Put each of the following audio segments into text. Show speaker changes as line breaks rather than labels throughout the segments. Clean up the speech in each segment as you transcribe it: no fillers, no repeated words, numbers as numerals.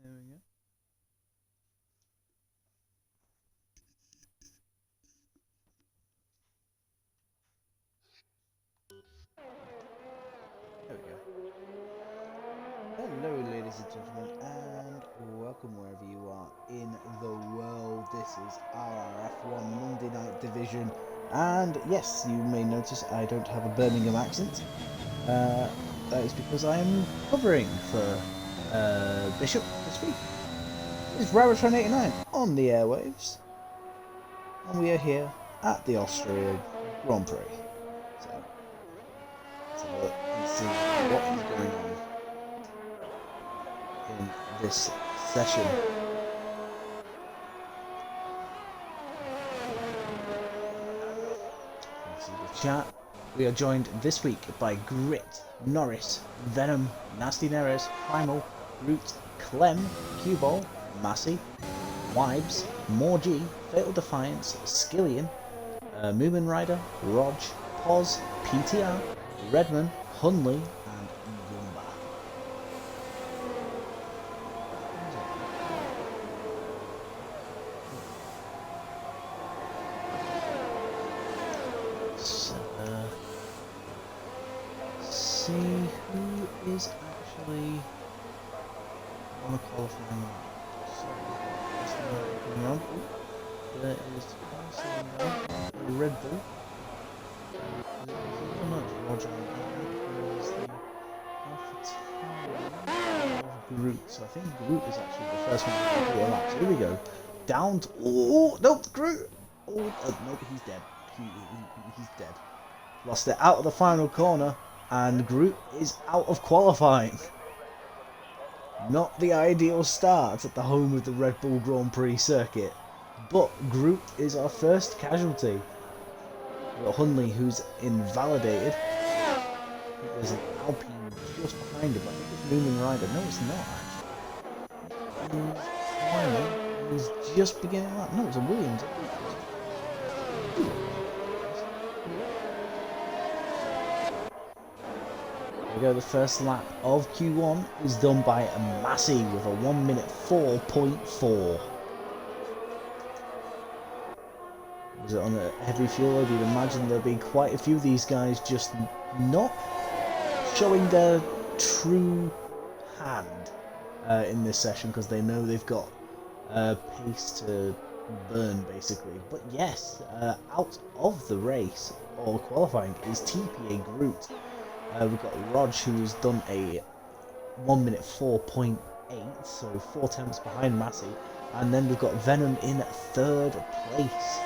There we go. There we go. Hello, ladies and gentlemen, and welcome wherever you are in the world. This is RRF1 Monday Night Division, and yes, you may notice I don't have a Birmingham accent. That is because I am covering for Bishop this week. It's RRF1 on the airwaves, and we are here at the Austria Grand Prix. So, let's have a look and see what is going on in this session. Let's see the chat. We are joined this week by Grit, Norris, Venom, Nasty Neres, Primal, Root, Clem, Cuball, Massey, Wibes, Morg, Fatal Defiance, Skillian, Moomin Rider, Rog, Pos, PTR, Redman, Hunley, and Yumba. So, see who is actually on the qualifying line. There is a Red Bull. Groot. So I think Groot is actually the first one to complete a lap. So here we go. Down to... Oh, nope, Groot! Oh, nope, he's dead. He's dead. Lost it out of the final corner, and Groot is out of qualifying. Not the ideal start at the home of the Red Bull Grand Prix circuit, but Groot is our first casualty. We've got Hunley, who's invalidated. I think there's an Alpine just behind him. I think it's Moomin Rider. No, it's not actually. He's just beginning that. No, it's a Williams. There we go, the first lap of Q1 is done by Massey with a 1 minute 4.4. Was it on a heavy fuel? You'd imagine there'll be quite a few of these guys just not showing their true hand in this session because they know they've got pace to burn basically. But yes, out of the race or qualifying is TPA Groot. We've got Rog, who's done a 1 minute 4.8, so 4 tenths behind Massey, and then we've got Venom in 3rd place.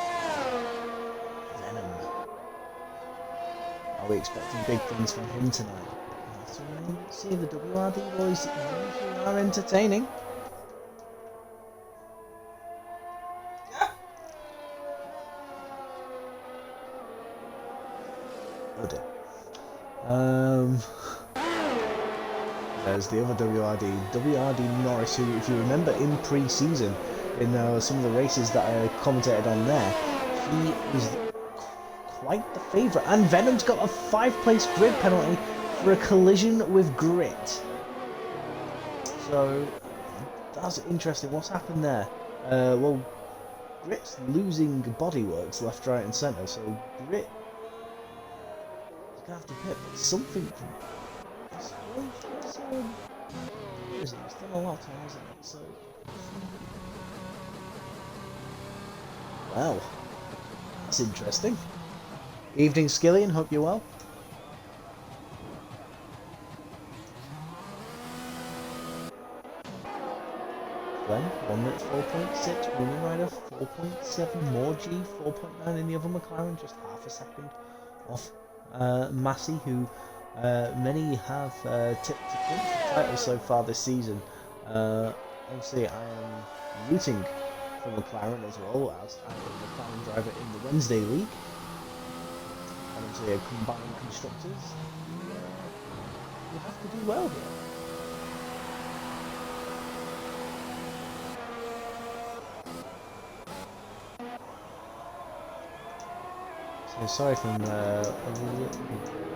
Venom. Are we expecting big things from him tonight? Let's see, the WRD boys usually are entertaining. Oh dear. There's the other WRD Norris, who, if you remember in pre-season, in some of the races that I commentated on there, he was quite the favourite. And Venom's got a 5-place grid penalty for a collision with Grit. So, that's interesting. What's happened there? Well, Grit's losing bodyworks left, right and centre, so Grit have to pit, but something it's done a lot, hasn't it? So, well, that's interesting. Evening, Skillian. Hope you're well. Glenn, 1 minute 4.6. Moomin Rider 4.7. Morg 4.9 in the other McLaren, just half a second off Massey, who many have tipped to clinch the title so far this season. Obviously, I am rooting for McLaren as well, as I am a McLaren driver in the Wednesday League. And obviously, a combined constructors, you have to do well here. So sorry if I'm a little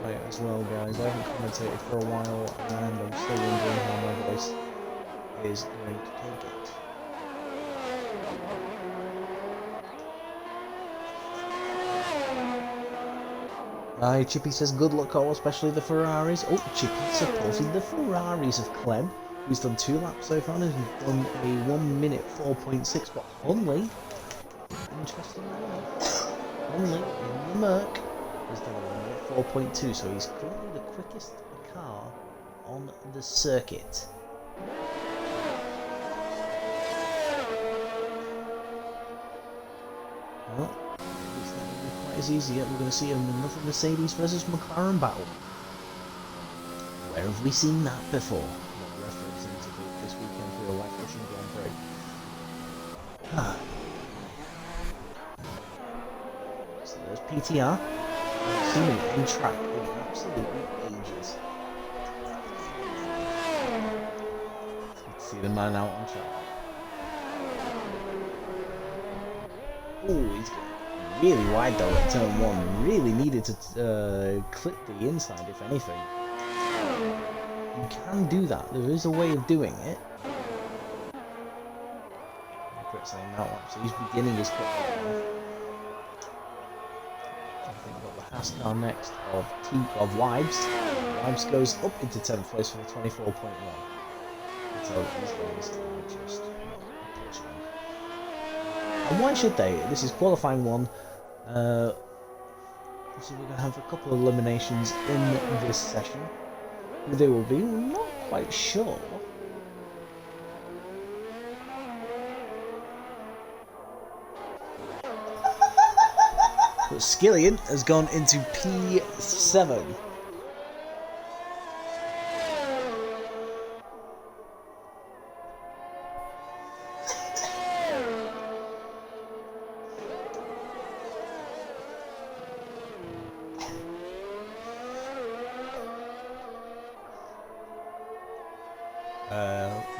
quiet as well, guys. I haven't commentated for a while, and I'm still wondering how my voice is going to take it. Aye, Chippy says good luck all, especially the Ferraris. Oh, Chippy supporting the Ferraris of Clem, who's done 2 laps so far and has done a 1 minute 4.6, but Hunley, interesting enough, Hunley in the Merc has done a 1 minute 4.2, so he's currently the quickest car on the circuit. Well, it's not going to be quite as easy yet. We're going to see another Mercedes versus McLaren battle. Where have we seen that before? Not referencing to this weekend for the Life Russian Grand Prix. So there's PTR. I've seen it in track in absolutely ages. Let's see the man out on track. Oh, he's going really wide though at turn 1. Really needed to clip the inside, if anything. You can do that. There is a way of doing it. Quit saying that one. So he's beginning his cut. I think we've got the Haas car next of Wibes. Wibes goes up into 10th place for the 24.1. So these guys are just pushing. And why should they? This is qualifying 1. So we're going to have a couple of eliminations in this session. Who they will be, we're not quite sure. But Skillian has gone into P7.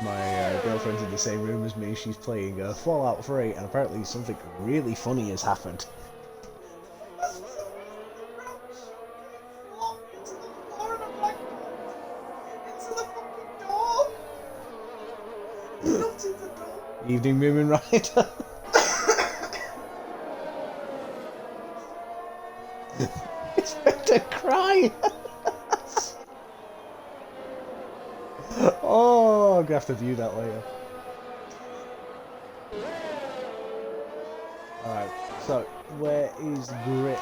My girlfriend's in the same room as me. She's playing Fallout 3, and apparently something really funny has happened. Evening, Moomin Rider. It's better cry. Oh, I'm gonna have to view that later. Alright, so where is Grit?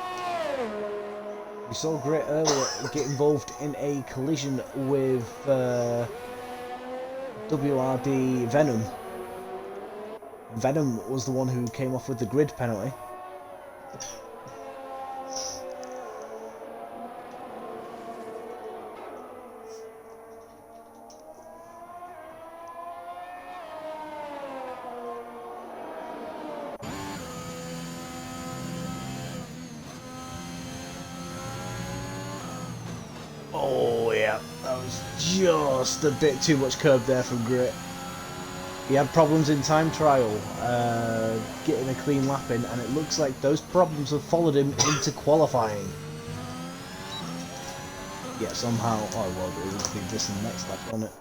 We saw Grit earlier get involved in a collision with WRD Venom. Venom was the one who came off with the grid penalty. Oh yeah, that was just a bit too much curb there from Grit. He had problems in time trial, getting a clean lap in, and it looks like those problems have followed him into qualifying. Yeah, somehow, oh well, it would be this in the next lap, won't it?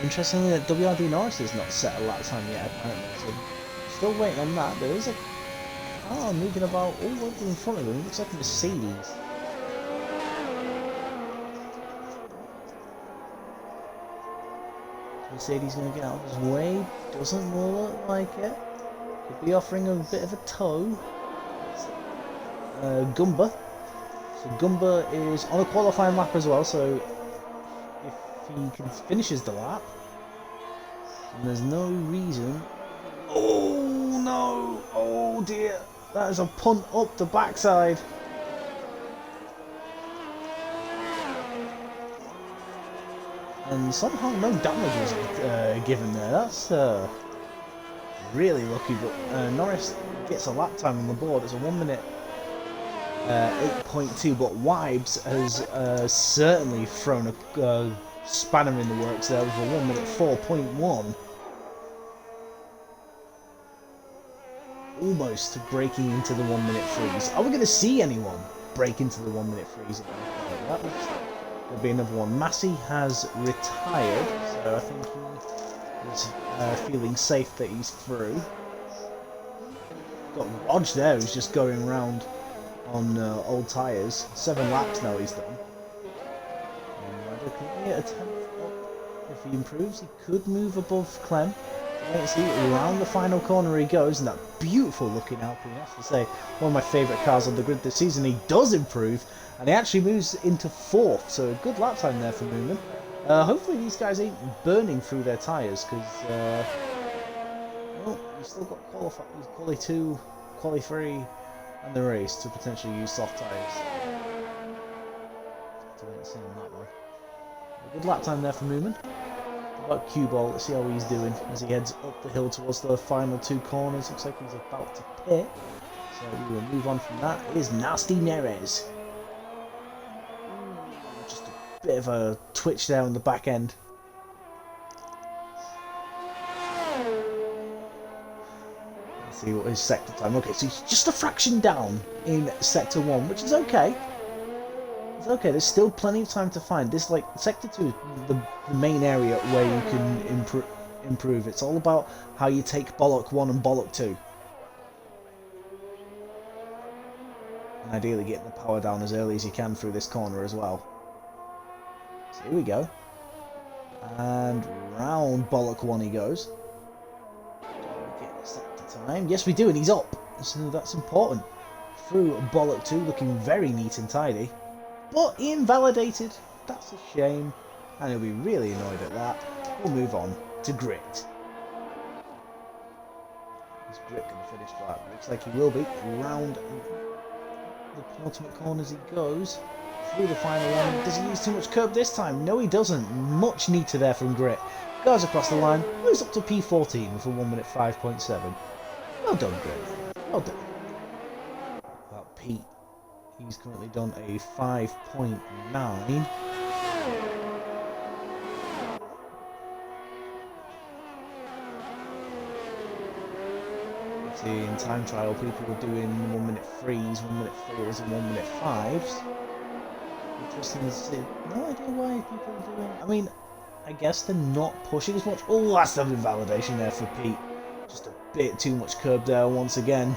Interestingly, that WRD Norris has not set a lap time yet, apparently, so still waiting on that. There is a car moving about all over in front of him. It looks like a Mercedes. Mercedes going to get out of his way. Doesn't look like it. Could be offering a bit of a tow. Gumba. So Gumba is on a qualifying lap as well, so if he finishes the lap, and there's no reason. Oh no! Oh dear! That is a punt up the backside. And somehow no damage was given there. That's really lucky, but Norris gets a lap time on the board. It's a 1 minute 8.2, but Wibes has certainly thrown a spanner in the works there with a 1 minute 4.1. Almost breaking into the 1 minute freeze. Are we going to see anyone? break into the 1 minute freeze. That was going to be another one. Massey has retired, so I think he is feeling safe that he's through. Got Rog there, who's just going around on old tyres. 7 laps now he's done. And can he get a 10th up? If he improves, he could move above Clem. Let's see, around the final corner he goes, and that beautiful looking Alpine, I have to say, one of my favourite cars on the grid this season. He does improve, and he actually moves into 4th, so a good lap time there for Moomin. Hopefully these guys ain't burning through their tyres, because, well, you've still got quali 2, quali 3, and the race to potentially use soft tyres. So let's see on that one. A good lap time there for Moomin. About cue ball, let's see how he's doing as he heads up the hill towards the final 2 corners. Looks like he's about to pit, so we will move on from that. It is Nasty Neres. Just a bit of a twitch there on the back end. Let's see what his sector time. Okay, so he's just a fraction down in sector 1, which is okay. It's okay, there's still plenty of time to find. This, like, sector 2 is the main area where you can improve. It's all about how you take Bollock 1 and Bollock 2. And ideally getting the power down as early as you can through this corner as well. So here we go. And round Bollock 1 he goes. Do we get sector time? Yes we do, and he's up. So that's important. Through Bollock 2, looking very neat and tidy. But he invalidated. That's a shame. And he'll be really annoyed at that. We'll move on to Grit. Is Grit going to finish flat? Looks like he will be. Round the penultimate corners he goes. Through the final one. Does he use too much curb this time? No, he doesn't. Much neater there from Grit. Goes across the line. Moves up to P14 with a 1 minute 5.7. Well done, Grit. Well done. About Pete. He's currently done a 5.9. See, in time trial, people were doing 1 minute 3s, 1 minute 4s, and 1 minute 5s. Interesting to see. No idea why people are doing. I mean, I guess they're not pushing as much. Oh, that's an invalidation there for Pete. Just a bit too much curb there once again.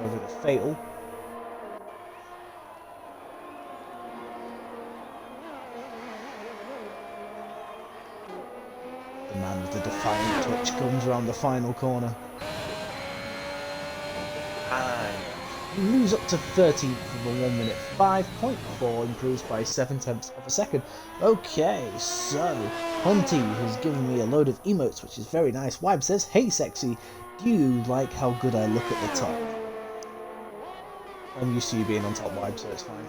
Over the fatal. The man with the defiant touch comes around the final corner. And he moves up to 13th with a 1 minute 5.4, improves by 7/10 of a second. Okay, so Hunty has given me a load of emotes, which is very nice. Wibe says, "Hey sexy, do you like how good I look at the top?" I'm used to you being on top, Wibe, so it's fine.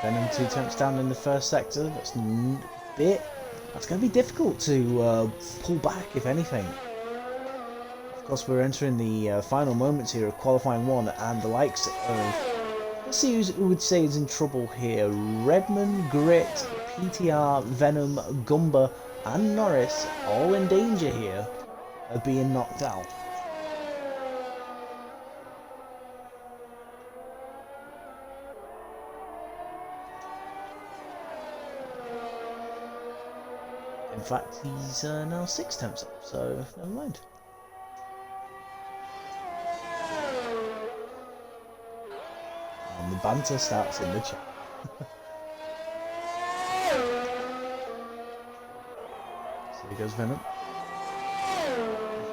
Venom 2 attempts down in the first sector. That's going to be difficult to pull back, if anything. Of course, we're entering the final moments here of qualifying 1, and the likes of... Let's see who would say is in trouble here. Redmond, Grit, PTR, Venom, Gumba, and Norris, all in danger here of being knocked out. In fact, he's now 6 temps up, so never mind. And the banter starts in the chat. So here goes Venom.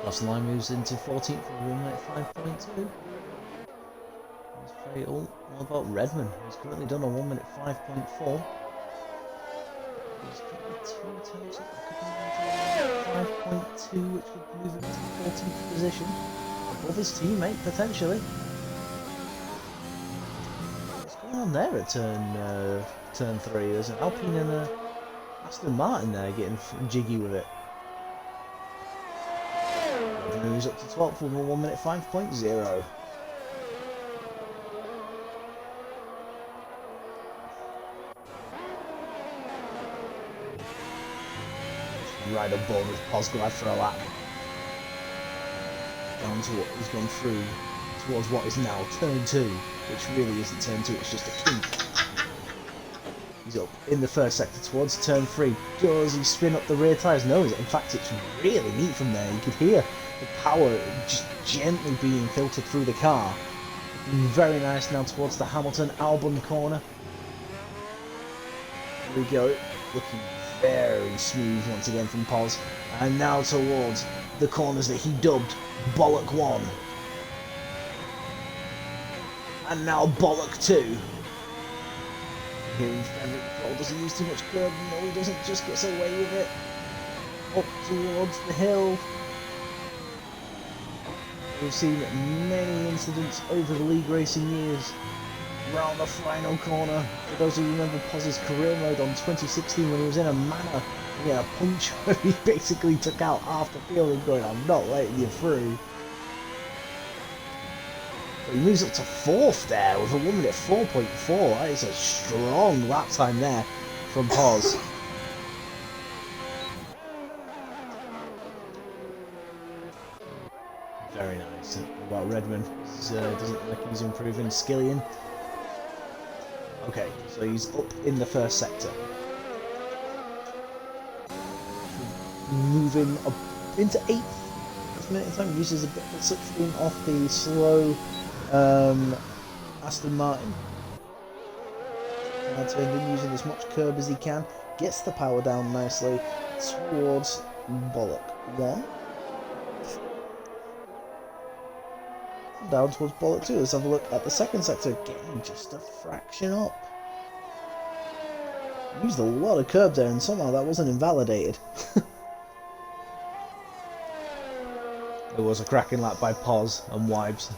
Cross the line, moves into 14th for 1 minute 5.2. That's fatal. What about Redmond? He's currently done a 1 minute 5.4. He's currently 2 attempts up. 5.2, which would move him into the 14th position. Above his teammate, potentially. What's going on there at turn 3? There's an Alpine and a Aston Martin there getting jiggy with it. Moves up to 12th with a 1 minute 5.0. right above as Pos go out for a lap. Down to what he's gone through towards what is now turn 2, which really isn't turn 2, it's just a kink. He's up in the first sector towards turn 3. Does he spin up the rear tyres? No, in fact it's really neat from there. You could hear the power just gently being filtered through the car. Looking very nice now towards the Hamilton-Albon corner. Here we go, looking very smooth once again from Pos. And now towards the corners that he dubbed Bollock 1. And now Bollock 2. Here in Frederick Paul doesn't use too much curb, no he doesn't, just gets away with it. Up towards the hill. We've seen many incidents over the league racing years. Round the final corner. For those who remember Pos's career mode on 2016 when he was in a manor, he had a punch where he basically took out half the field and going, I'm not letting you through. But he moves up to 4th there with a 1 minute 4.4. That is a strong lap time there from Pos. Very nice. What about Redman? Doesn't look like he's improving. Skillian. Okay, so he's up in the first sector. Moving up into 8th. This minute in time uses a bit of slipstream off the slow Aston Martin. Now turned in using as much curb as he can. Gets the power down nicely towards Bollock 1. Down towards Bollock 2. Let's have a look at the second sector. Getting just a fraction up. Used a lot of curb there and somehow that wasn't invalidated. It was a cracking lap by Pos and Wibes,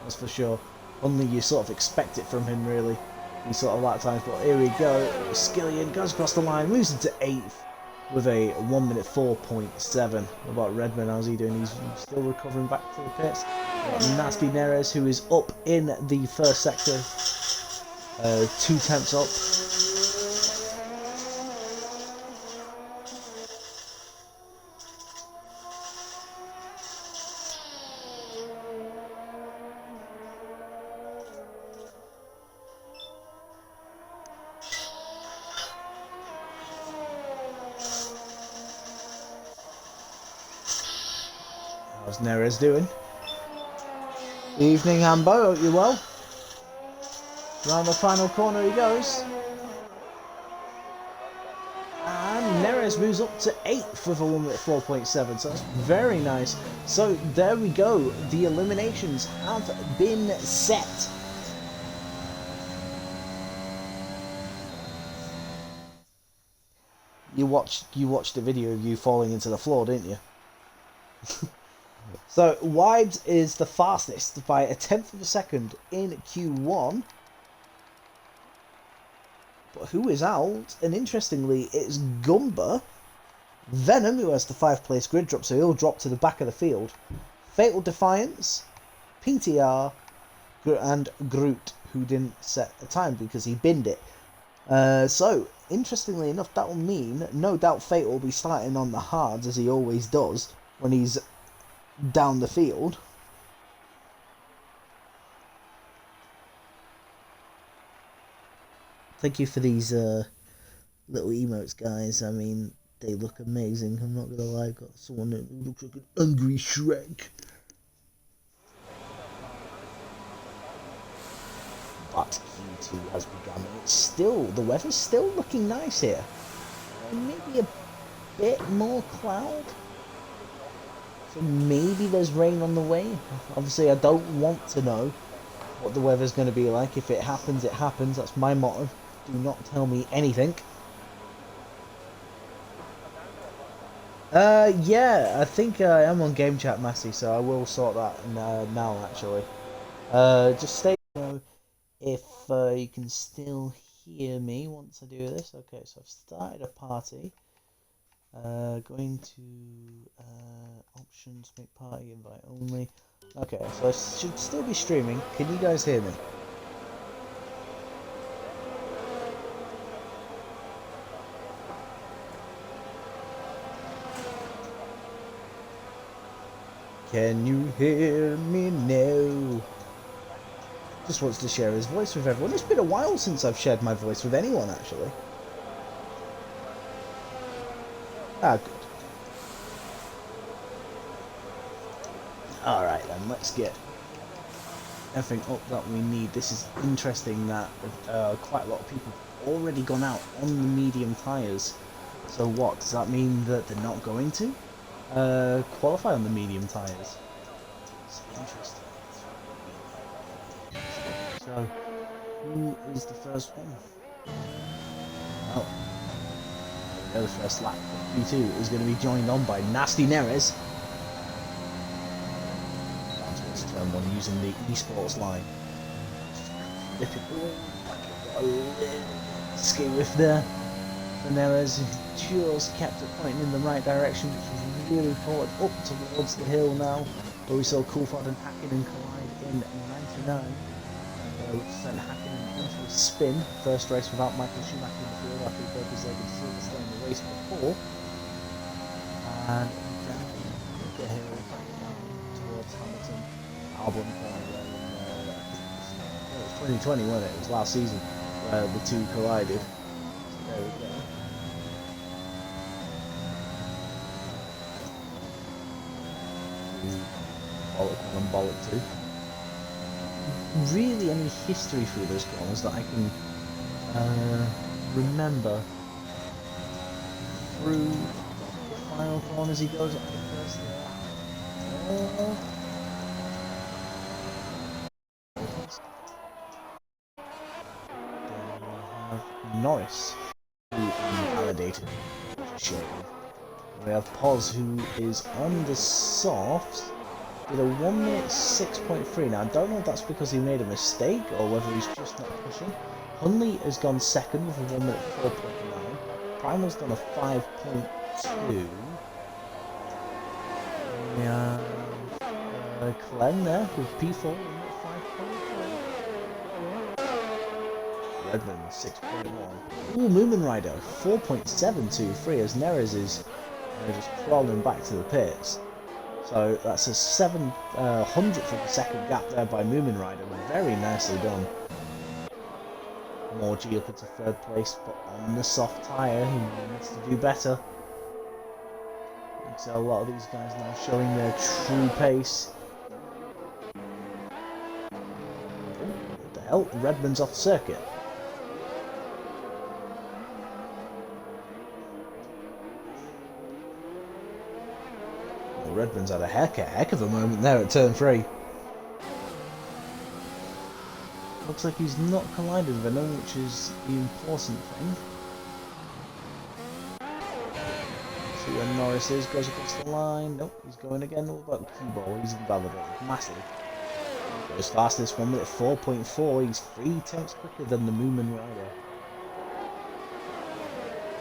that's for sure. Only you sort of expect it from him really, these sort of lap times, but here we go. Skillian goes across the line, moves into 8th with a 1 minute 4.7. What about Redman? How's he doing? He's still recovering back to the pits. Nasty Neres, who is up in the first sector, 2 tenths up. How's Neres doing? Evening, Hambo. Hope you're well. Round the final corner he goes. And Neres moves up to 8th with a 1 minute 4.7. So that's very nice. So there we go. The eliminations have been set. You watched the video of you falling into the floor, didn't you? So Wibes is the fastest by a 1/10 of a second in Q1. But who is out? And interestingly, it's Gumba, Venom, who has the 5th place grid drop, so he'll drop to the back of the field. Fatal Defiance, PTR, and Groot, who didn't set a time because he binned it. So, interestingly enough, that will mean, no doubt Fatal will be starting on the hards, as he always does, when he's down the field. Thank you for these little emotes, guys. I mean, they look amazing. I'm not gonna lie, I've got someone that looks like an angry Shrek. But Q2 has begun. It's still, the weather's still looking nice here. Maybe a bit more cloud. So maybe there's rain on the way. Obviously, I don't want to know what the weather's going to be like. If it happens, it happens. That's my motto. Do not tell me anything. Yeah, I think I am on Game Chat, Massey, so I will sort that now, actually. Just stay know if you can still hear me once I do this. Okay, so I've started a party. Going to options, make party, invite only. Okay, so I should still be streaming. Can you guys hear me? Can you hear me now? Just wants to share his voice with everyone. It's been a while since I've shared my voice with anyone, actually. Ah, good. Alright then, let's get everything up that we need. This is interesting that quite a lot of people have already gone out on the medium tyres. So what, does that mean that they're not going to qualify on the medium tyres? It's interesting. So, who is the first one? Oh, there we go, the first lap. Q2 is going to be joined on by Nasty Neres. Down towards turn 1 using the esports line. Flip it away, like a little ski whiff there. For Neres, who just kept it pointing in the right direction, which was really important up towards the hill now. Where we saw Coulthard and Hakkinen collide in 99. Which sent Hakkinen into a spin. First race without Michael Schumacher in the field after he broke his leg in Silverstone in the race before. And down the hill back down towards Hamilton. Albon corner it was 2020, wasn't it? It was last season where the two collided. So there we go. Bollock 1 and Bollock 2. Really any history through those corners that I can remember. Through the final corners he goes up the first lap. Then we have Norris, who invalidated. We have Pos, who is on the softs. Did a 1 minute 6.3. Now I don't know if that's because he made a mistake or whether he's just not pushing. Hunley has gone second with a 1 minute 4.9. Primal's done a 5.2. We have Clem there with P4 5.4. Redmond 6.1. Ooh, Moomin Rider 4.723 as Neres is just crawling back to the pits. So that's a 700th of a second gap there by Moomin Rider. Very nicely done. Morgie up into third place, but on the soft tyre, he needs to do better. So a lot of these guys now showing their true pace. What the hell? Redmond's off the circuit. Redmond's had a heck of a moment there at turn 3. Looks like he's not collided with anyone, which is the important thing. See where Norris is, goes across the line. Nope, he's going again. What about Q-Ball? He's invalidated massively. Goes fastest, 1 minute 4.4. He's 3 tenths quicker than the Moomin Rider.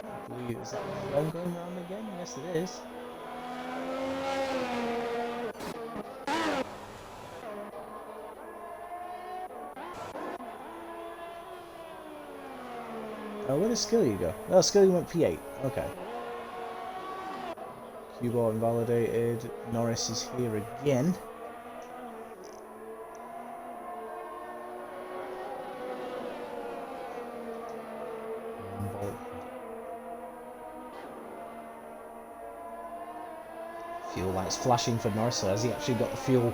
I believe, is that phone going around again? Yes, it is. Where did Skilly go? Oh, Skilly went P8. Okay. Q-Ball invalidated. Norris is here again. Fuel lights flashing for Norris. So has he actually got the fuel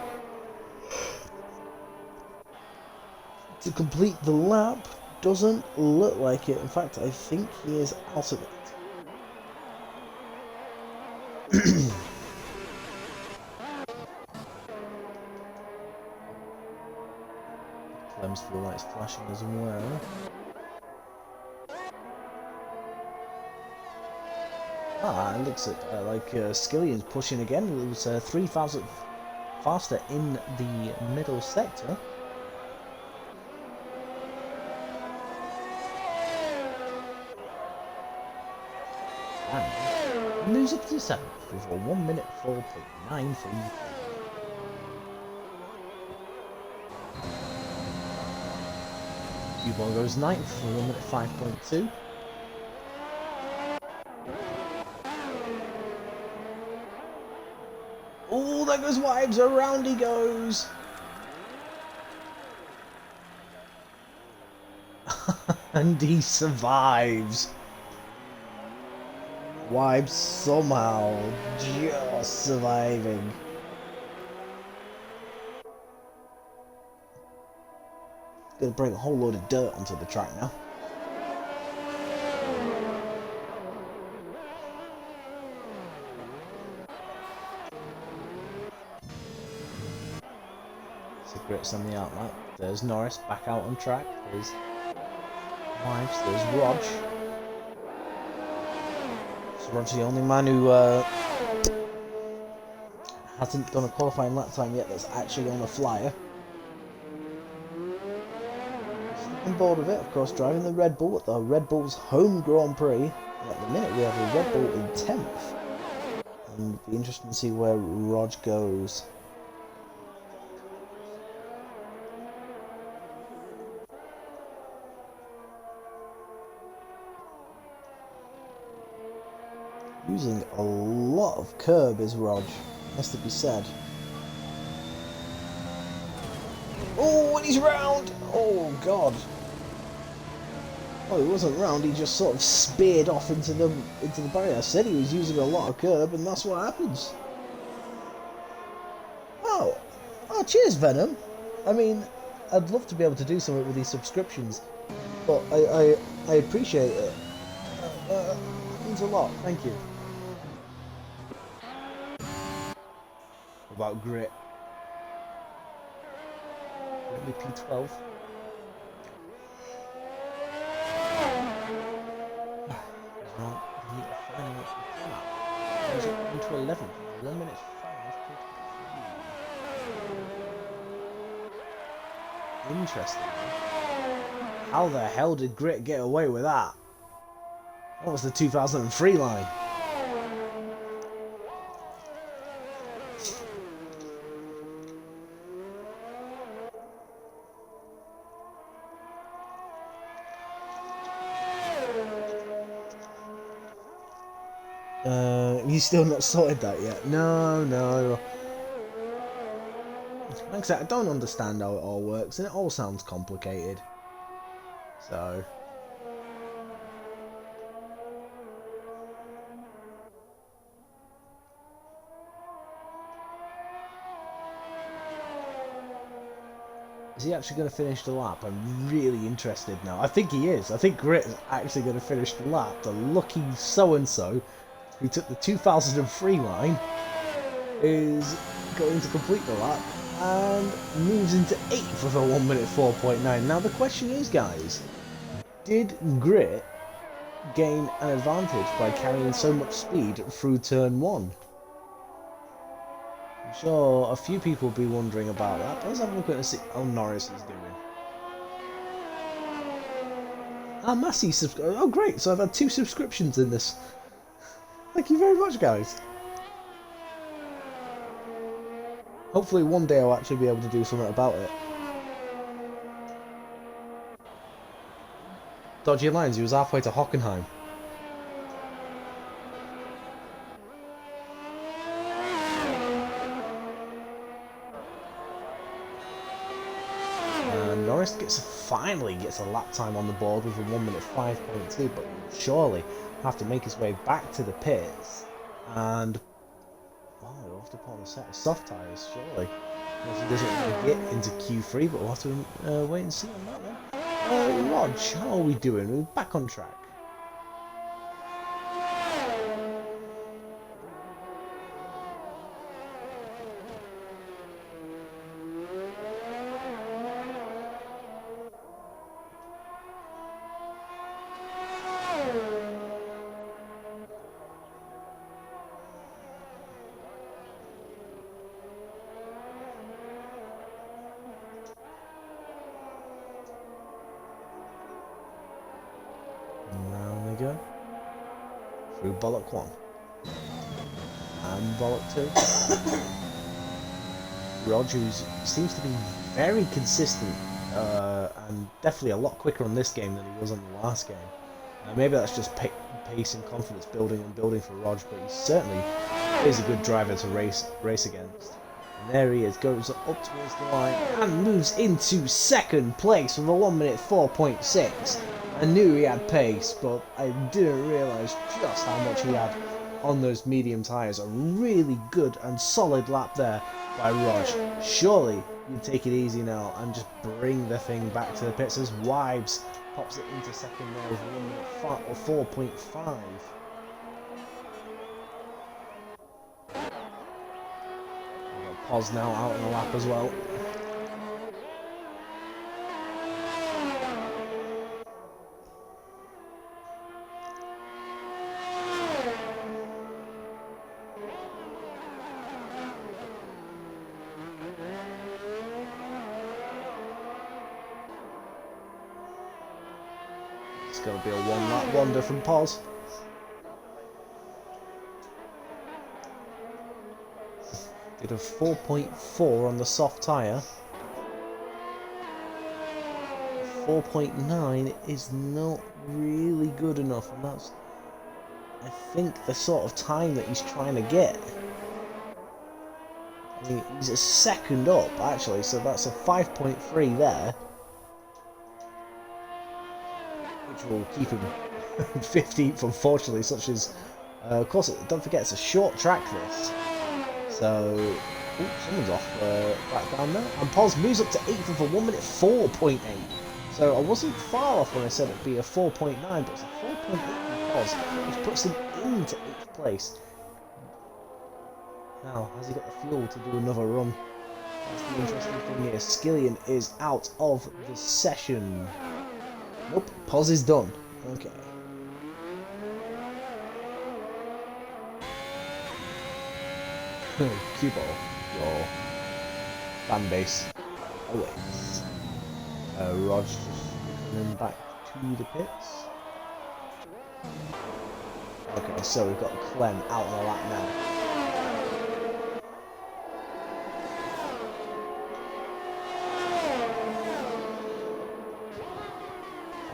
to complete the lap? Doesn't look like it. In fact, I think he is out of it. Clem's fuel lights flashing as well. Ah, it looks like Skillion's pushing again. It was 3,000 faster in the middle sector. And moves up to 7th with a 1 minute 4.93. Q-Ball goes 9th for 1 minute 5.2. Oh, Oh, there goes Wives, around he goes. And he survives. Wives somehow just surviving. Gonna bring a whole load of dirt onto the track now. Secrets on the outlet. There's Norris back out on track. There's Wives. There's Rog. So Rod's the only man who hasn't done a qualifying lap time yet that's actually on a flyer. On board with it, of course, driving the Red Bull at the Red Bull's home Grand Prix. And at the minute, we have a Red Bull in 10th. And it'll be interesting to see where Rog goes. Using a lot of curb is Rog, has to be said. Oh, and he's round! Oh, God. Oh, he wasn't round, he just sort of speared off into the barrier. I said he was using a lot of curb, and that's what happens. Oh, cheers, Venom. I mean, I'd love to be able to do something with these subscriptions, but I appreciate it. It means a lot, thank you. About grit. Only P12. Is it 1 to 11? 1 minute 5. Interesting. How the hell did Grit get away with that? That was the 2003 line. He's still not sorted that yet. No. Like I said, I don't understand how it all works, and it all sounds complicated. So. Is he actually going to finish the lap? I'm really interested now. I think he is. I think Grit is actually going to finish the lap. The lucky so-and-so who took the 2003 line is going to complete the lap and moves into 8th with a 1 minute 4.9. Now the question is, guys, did Grit gain an advantage by carrying so much speed through turn 1? I'm sure a few people will be wondering about that. Let's have a look at see how Norris is doing. Ah, Massey oh great, so I've had 2 subscriptions in this. Thank you very much, guys. Hopefully one day I'll actually be able to do something about it. Dodgy lines, he was halfway to Hockenheim. Norris finally gets a lap time on the board with a 1 minute 5.2, but surely have to make his way back to the pits and he'll have to put on a set of soft tyres, surely. If he doesn't want to get into Q3, but we'll have to wait and see on that one. Rog, how are we doing? We're back on track. Go through Bollock 1 and Bollock 2. Rogers seems to be very consistent and definitely a lot quicker on this game than he was on the last game. Maybe that's just pace and confidence building for Rog, but he's certainly is a good driver to race against. And there he is, goes up towards the line and moves into second place with a 1 minute 4.6. I knew he had pace, but I didn't realise just how much he had on those medium tyres. A really good and solid lap there by Rog. Surely you take it easy now and just bring the thing back to the pits as Wibes pops it into second there with 1 minute 4.5. Pos now out on the lap as well. It's going to be a one-lap wonder from Pos. Did a 4.4 on the soft tyre. 4.9 is not really good enough, and that's, I think, the sort of time that he's trying to get. I mean, he's a second up, actually, so that's a 5.3 there. Which will keep him 15th, unfortunately, such as... of course, don't forget, it's a short track, this. So, ooh, someone's off back down there. And Pos moves up to 8th with a 1 minute 4.8. So I wasn't far off when I said it'd be a 4.9, but it's a 4.8 from Pos, which puts him into 8th place. Now, has he got the fuel to do another run? That's the interesting thing here. Skillian is out of the session. Nope, Pos is done. Okay. Cue ball, your fan base awaits. Rog just coming back to the pits. Okay, so we've got Clem out on the lap now.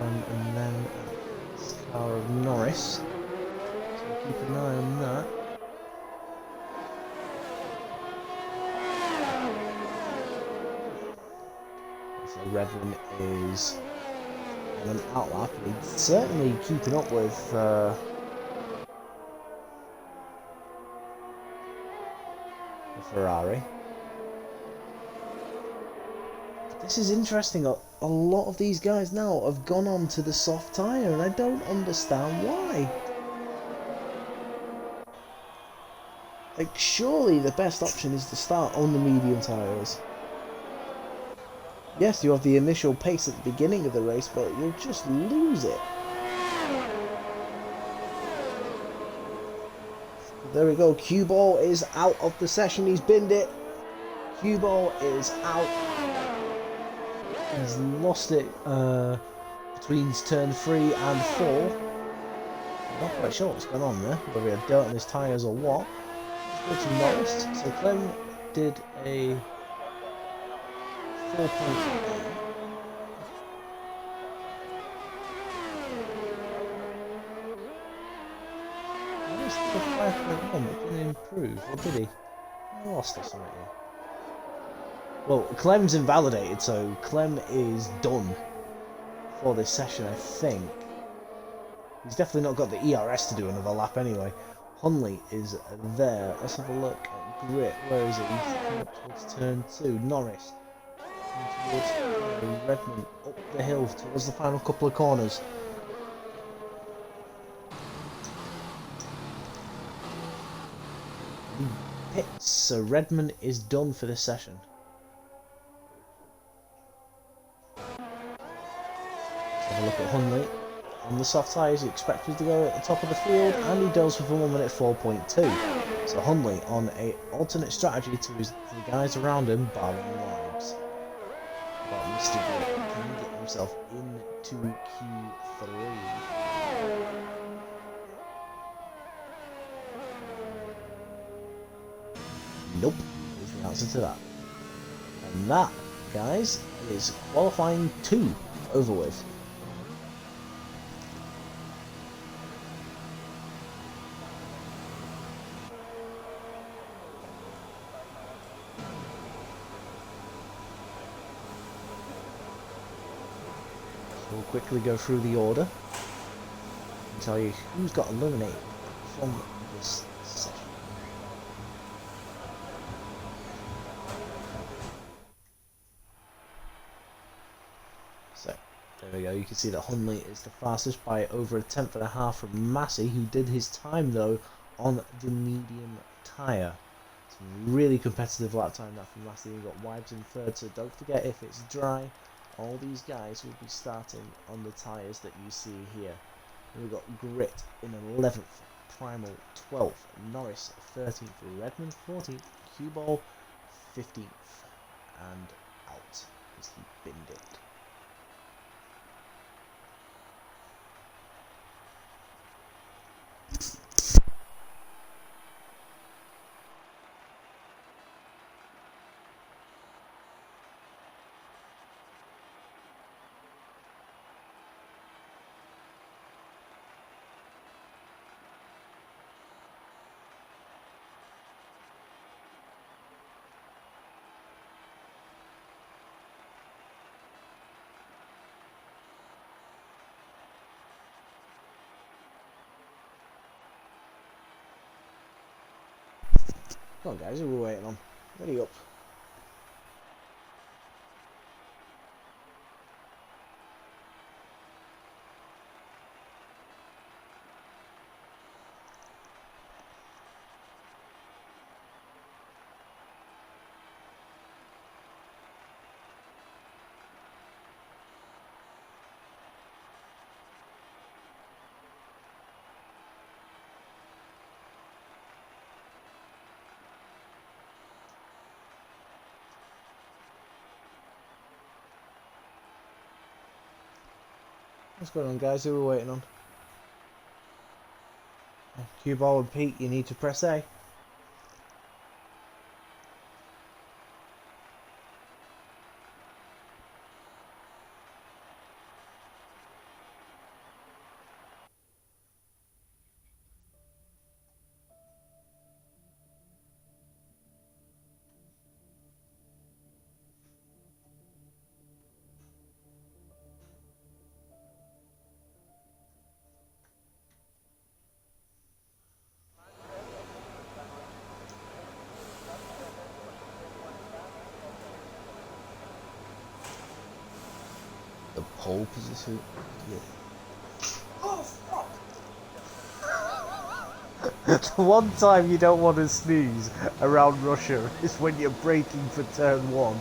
And then it's the car of Norris. So keep an eye on that. Redman is on an outlap. He's certainly keeping up with the Ferrari. This is interesting. A lot of these guys now have gone on to the soft tyre, and I don't understand why. Like, surely the best option is to start on the medium tyres. Yes, you have the initial pace at the beginning of the race, but you'll just lose it. There we go. Cue ball is out of the session. He's binned it. Cue ball is out. He's lost it between turn 3 and 4. Not quite sure what's going on there. Whether he had dirt on his tyres or what. Let's go to Norris. So Clem did a 4.8. Where's the 5.1? It didn't improve, or did he? I lost this right here. Well, Clem's invalidated, so Clem is done for this session, I think. He's definitely not got the ERS to do another lap anyway. Hunley is there. Let's have a look at Grit. Where is it? He's coming up towards turn 2. Norris. Towards Redmond, up the hill towards the final couple of corners. Pits, so Redmond is done for this session. Let's have a look at Hunley. On the soft tyres, he expected to go at the top of the field, and he does with a 1 minute 4.2. So Hunley on an alternate strategy to the guys around him, barring Wibes. But Mr. Grit can get himself into Q3. Nope, is the answer to that. And that, guys, is qualifying 2 over with. We'll quickly go through the order and tell you who's got eliminated from this session. So, there we go. You can see that Hunley is the fastest by over 1/10.5 from Massey, who did his time though on the medium tyre. It's a really competitive lap time that from Massey. We've got Wibes in third, so don't forget if it's dry, all these guys will be starting on the tyres that you see here. And we've got Grit in 11th, Primal 12th, Norris 13th, Redmond 14th, Q-Ball 15th, and out is the bin dit. Come on guys, who are we waiting on? Ready up. What's going on guys, who are we waiting on? Q-Ball and Pete, you need to press A. The pole position. Yeah. Oh fuck! The one time you don't want to sneeze around Russia is when you're braking for turn 1.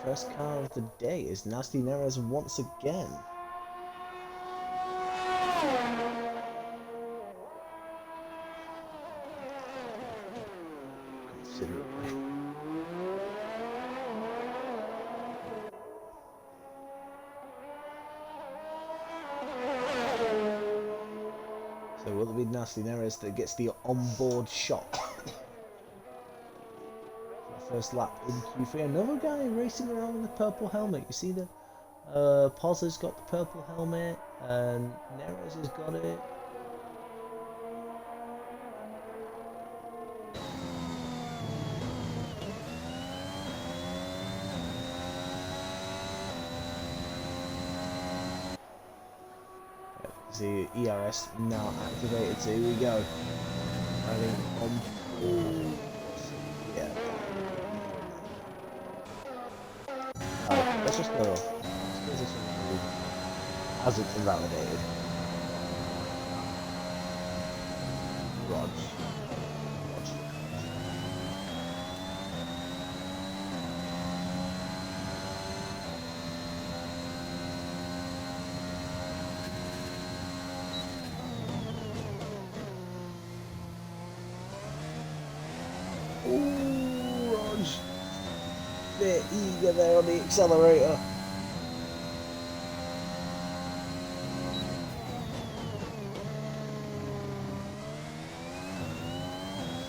First car of the day is Nasty Neres once again. Considerably. So will it be Nasty Neres that gets the onboard shot? First lap in Q3. Another guy racing around with a purple helmet. You see the Pozza's got the purple helmet and Neres has got it. The ERS now activated, so here we go. Riding on. Yeah. Let's just go. As it's invalidated. Rog. Ooh, Rog. Bit eager there on the accelerator.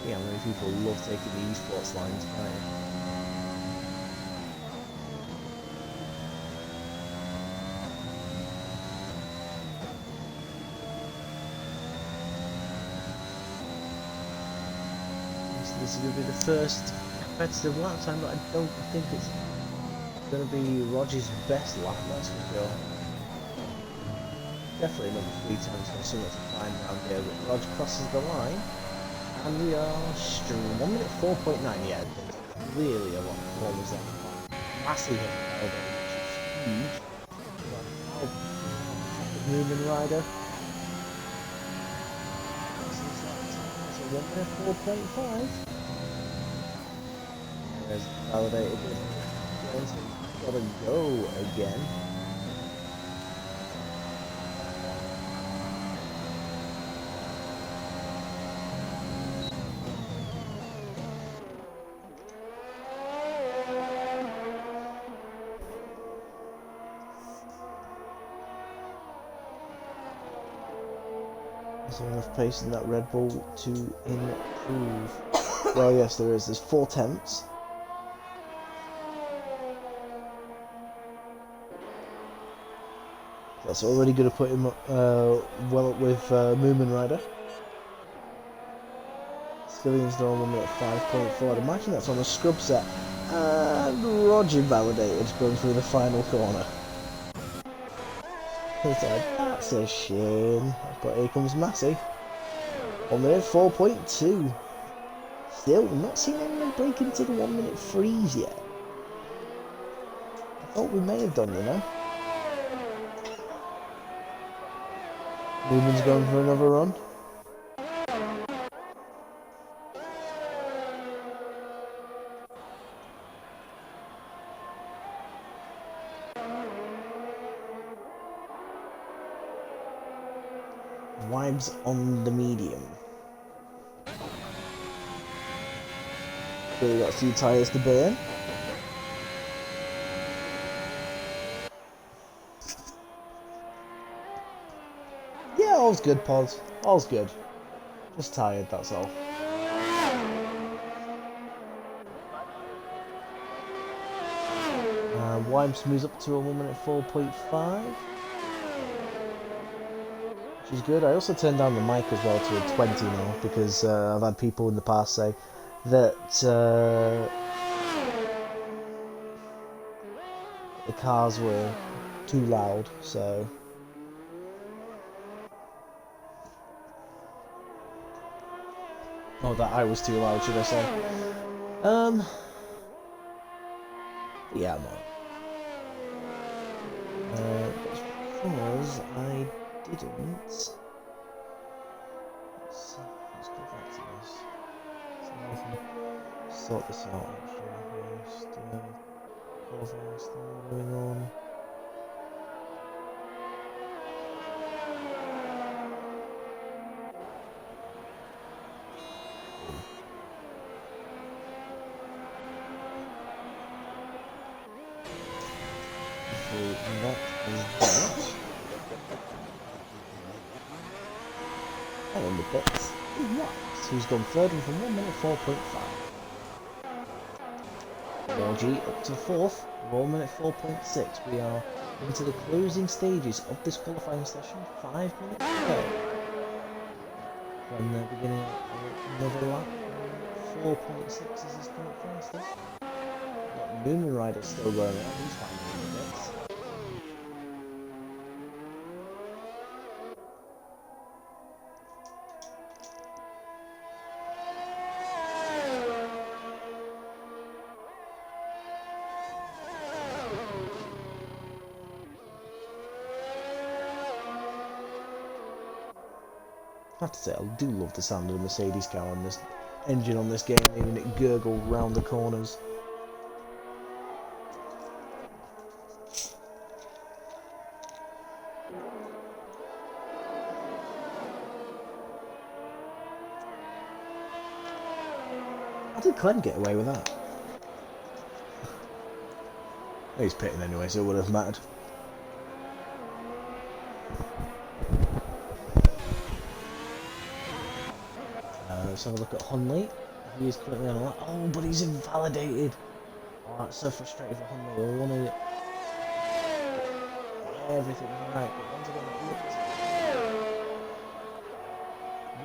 Yeah, many people love taking the esports lines, right? this is going to be the first competitive lap time, but I don't think it's going to be Roger's best lap, that's for sure. Definitely number 3 times got something to find around here, but Roger crosses the line, and we are streaming 1 minute 4.9. Yeah, there's clearly a lot of corners there. Massive elbow, which is huge. Moving rider. So 1 minute 4.5. There's validated. He's gotta go again. Is there enough pace in that Red Bull to improve? Well, yes, there is. There's 4 tenths. That's already going to put him well up with Moomin Rider. Skillion's done 1 minute 5.4. I'd imagine that's on a scrub set. And Roger validated going through the final corner. That's a shame. But here comes Massey. 1 minute 4.2. Still not seen anyone break into the 1 minute freeze yet. I thought we may have done, you know. Newman's going for another run. Vibes on the medium. Really got a few tyres to burn. Yeah, all's good, Poz. All's good. Just tired, that's all. Wimps moves up to a 1 minute 4.5. Which is good. I also turned down the mic as well to a 20 now because I've had people in the past say that the cars were too loud, so that I was too loud, should I say. Yeah, I'm on. Because I didn't. Let's go back to this. So I can sort this out actually first. Qualifying still going on. So that is that. And on the bits, who's gone third and from 1 minute 4.5. LG up to 4th, 1 minute 4.6. We are into the closing stages of this qualifying session. 5 minutes to go. From the beginning of another lap, 4.6 is his current fastest. Got Moomin Rider still going on, he's finding the bits. I have to say, I do love the sound of the Mercedes car on this engine on this game, even it gurgle round the corners. How did Clem get away with that? He's pitting anyway, so it would have mattered. Let's have a look at Hunley. He is currently on a lap. Oh, but he's invalidated. Oh, that's so frustrating for Hunley. We want to everything right, but once again,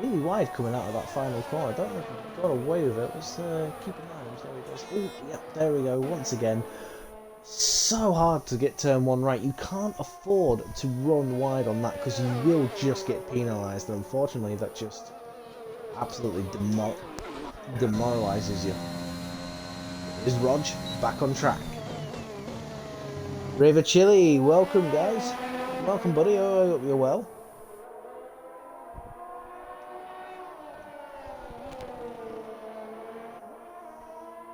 really wide coming out of that final corner. I don't know if he got away with it. Let's keep an eye on him. There he goes. Oh, yep, there we go. Once again, so hard to get turn one right. You can't afford to run wide on that because you will just get penalised. And unfortunately, that just absolutely demoralises you. Is Rog back on track? River Chili, welcome guys. Welcome buddy, I hope you're well.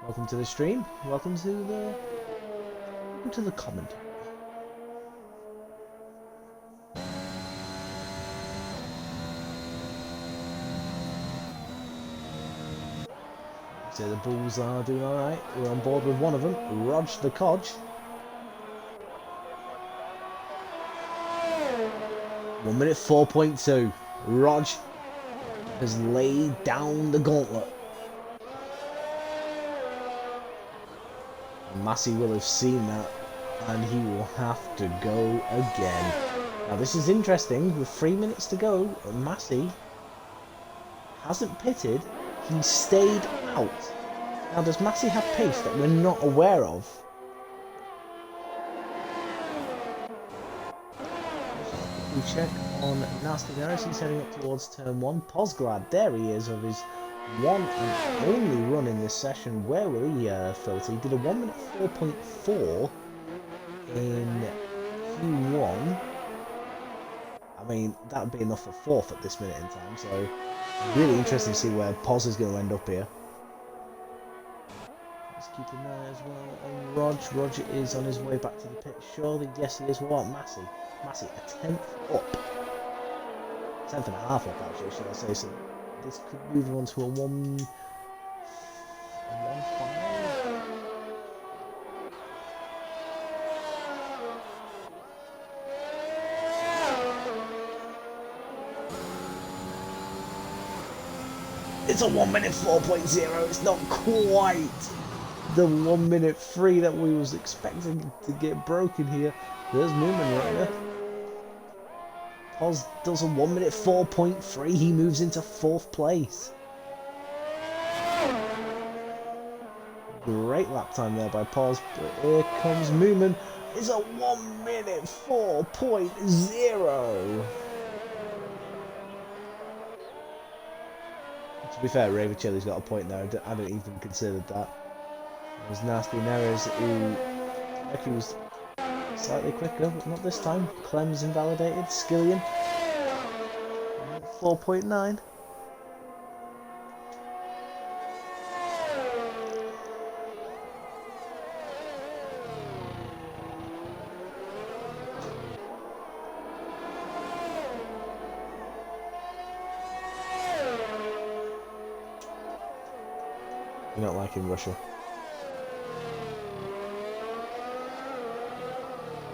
Welcome to the stream. Welcome to the commentary. So the Bulls are doing alright. We're on board with one of them, Rog the Codge. 1 minute 4.2. Rog has laid down the gauntlet. Massey will have seen that, and he will have to go again. Now this is interesting, with 3 minutes to go, Massey hasn't pitted, he stayed out. Now does Massey have pace that we're not aware of? We check on Nasty Harris, he's heading up towards turn 1. Posglad, there he is, of his one and only run in this session. Where will he filter? He did a 1 minute 4.4 in Q1. I mean, that would be enough for fourth at this minute in time, so really interesting to see where Pos is going to end up here. Let's keep an eye as well on Rog. Roger is on his way back to the pit, surely. Yes, he is. What? Massey. Massey, a 10th up. 10th and a half up, actually, should I say. So this could move on to a 1-5. It's a 1 minute 4.0. It's not quite the 1 minute 3 that we was expecting to get broken here. There's Newman right there. Pos does a 1 minute 4.3. He moves into 4th place. Great lap time there by Pos. But here comes Moomin. It's a 1 minute 4.0. To be fair, Ravicelli's got a point there. I hadn't even considered that. It was Nasty Neres who, like he was slightly quicker, but not this time. Clem's invalidated. Skillian 4.9. You're not liking Russia.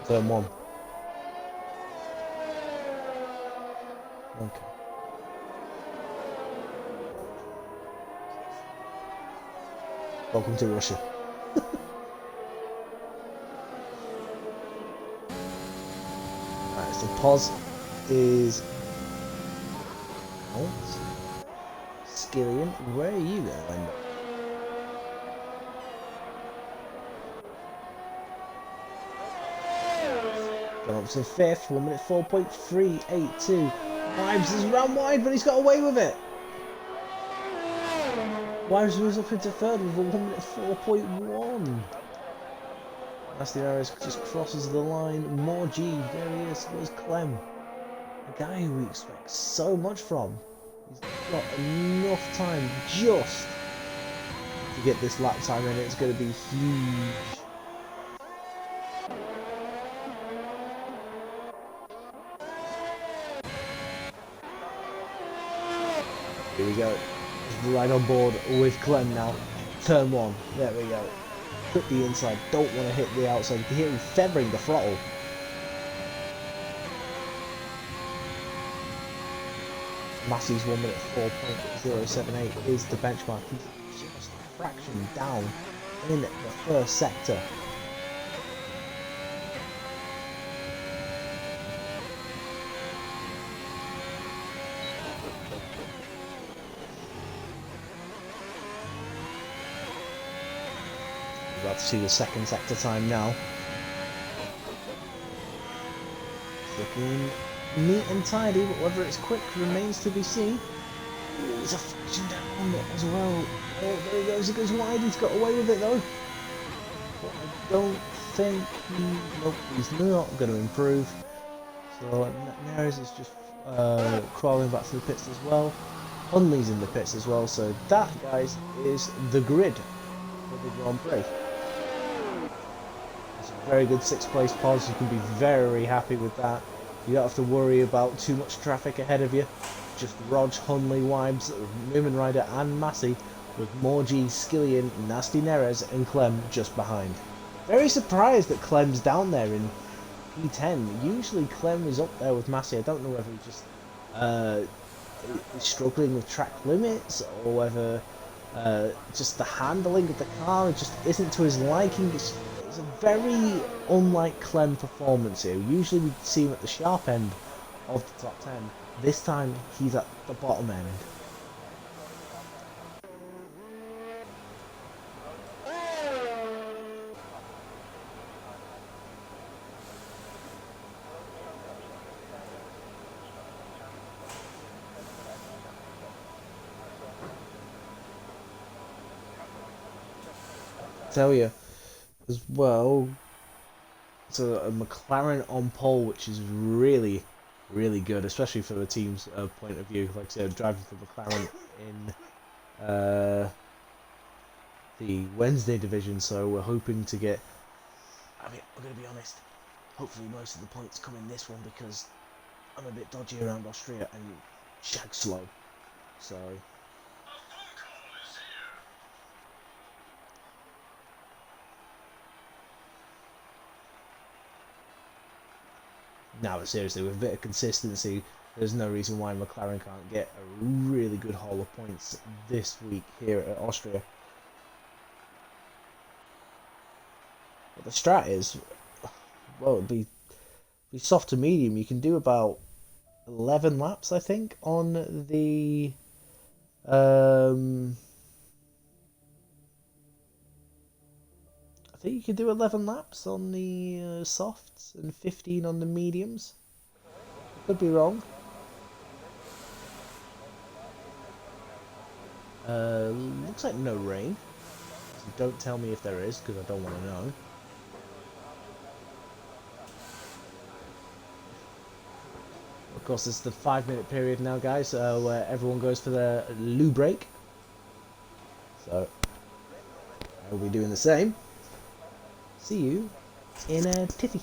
Turn 1. Okay. Welcome to Russia. Alright, so Pos is out. Skillian, where are you going to end up? Gone up to 5th, 1 minute 4.382. Wives has run wide, but he's got away with it. Wives moves up into 3rd with a 1 minute 4.1. That's the area just crosses the line. More G, there he is. There's Clem. A guy who we expect so much from. He's got enough time just to get this lap time in. It's going to be huge. Here we go. Right on board with Clem now. Turn 1. There we go. Hit the inside. Don't want to hit the outside. You can hear him feathering the throttle. Massey's 1 minute 4.078 is the benchmark. He's just a fraction down in the first sector. We're about to see the second sector time now. It's looking neat and tidy, but whether it's quick remains to be seen. Ooh, there's a fraction down as well. Oh, there he goes. He goes wide. He's got away with it though. But I don't think nope, he's not going to improve. So Neres is just crawling back to the pits as well. Hunley's in the pits as well. So that, guys, is the grid for the Grand Prix. It's a very good 6th place pause. You can be very happy with that. You don't have to worry about too much traffic ahead of you. Just Rog, Hunley, Wibes, Moomin Rider and Massey with Morgie, Skillian, Nasty Neres and Clem just behind. Very surprised that Clem's down there in P10. Usually Clem is up there with Massey. I don't know whether he just is struggling with track limits or whether just the handling of the car just isn't to his liking. It's a very unlike Clem performance here. Usually we see him at the sharp end of the top 10. This time he's at the bottom end. Tell you as well, so a McLaren on pole, which is really good, especially from the team's point of view. Like I said, driving for McLaren in the Wednesday division, so we're hoping to get, I mean, I'm going to be honest, hopefully most of the points come in this one because I'm a bit dodgy around Austria and shag slow, so now, but seriously, with a bit of consistency, there's no reason why McLaren can't get a really good haul of points this week here at Austria. But the strat is, well, it'd be soft to medium. You can do about 11 laps, I think, on the I think you can do 11 laps on the softs and 15 on the mediums. Could be wrong. Looks like no rain. So don't tell me if there is, because I don't want to know. Of course, it's the 5-minute period now, guys, where everyone goes for their loo break. So, I'll be doing the same. See you in a tiffy.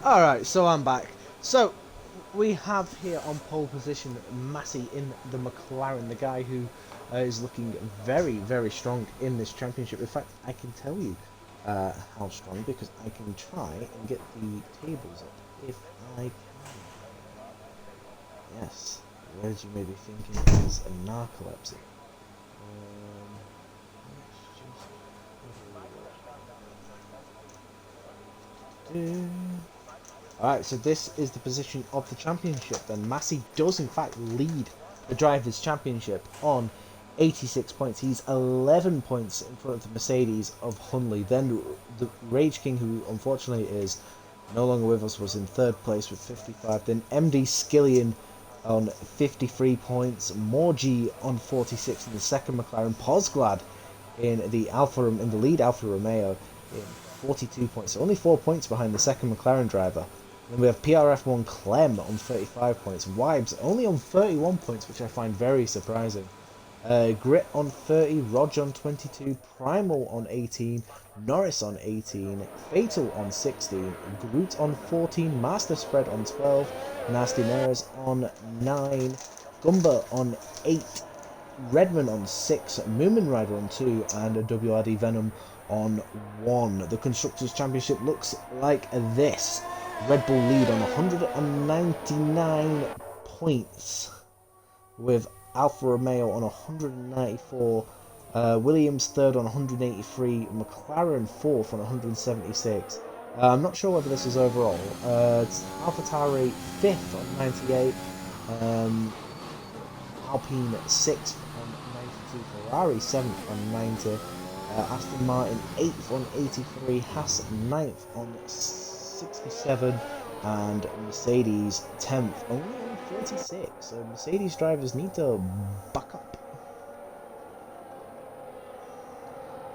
Alright, so I'm back. So, we have here on pole position Massey in the McLaren, the guy who is looking very, very strong in this championship. In fact, I can tell you how strong because I can try and get the tables up if I can. Yes, the word you may be thinking is a narcolepsy. Alright, so this is the position of the championship. Then Massey does in fact lead the Drivers' Championship on 86 points. He's 11 points in front of the Mercedes of Hunley. Then the Rage King, who unfortunately is no longer with us, was in third place with 55. Then MD Skillian on 53 points. Morgie on 46 in the second McLaren. Posglad in the lead Alfa Romeo in 42 points. So only 4 points behind the second McLaren driver. Then we have PRF1 Clem on 35 points. Wibes only on 31 points, which I find very surprising. Grit on 30, Rog on 22, Primal on 18, Norris on 18, Fatal on 16, Groot on 14, Master Spread on 12, Nasty Mares on 9, Gumba on 8, Redman on 6, Moomin Rider on 2, and WRD Venom on 1. The Constructors' Championship looks like this. Red Bull lead on 199 points, with Alfa Romeo on 194, Williams third on 183, McLaren fourth on 176. I'm not sure whether this is overall. It's AlphaTauri fifth on 98, Alpine sixth on 92, Ferrari seventh on 90, Aston Martin 8th on 83, Haas 9th on 67, and Mercedes 10th only on 36. So Mercedes drivers need to buck up.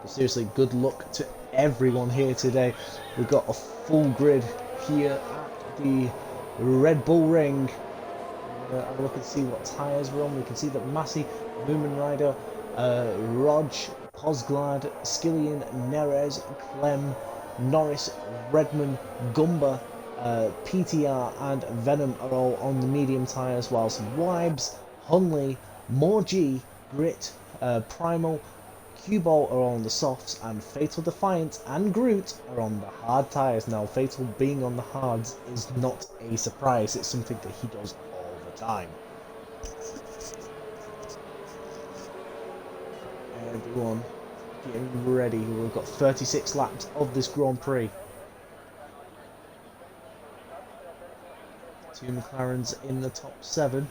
But seriously, good luck to everyone here today. We've got a full grid here at the Red Bull Ring. Have a look and see what tyres we're on. We can see that Massey, Moomin Rider, Rog, Posglad, Skillian, Neres, Clem, Norris, Redman, Gumba, PTR and Venom are all on the medium tyres, whilst Wibes, Hunley, Morgie, Grit, Primal, Q-Ball are all on the softs, and Fatal Defiant and Groot are on the hard tyres. Now, Fatal being on the hards is not a surprise, it's something that he does all the time. Everyone getting ready. We've got 36 laps of this Grand Prix. Two McLarens in the top 7.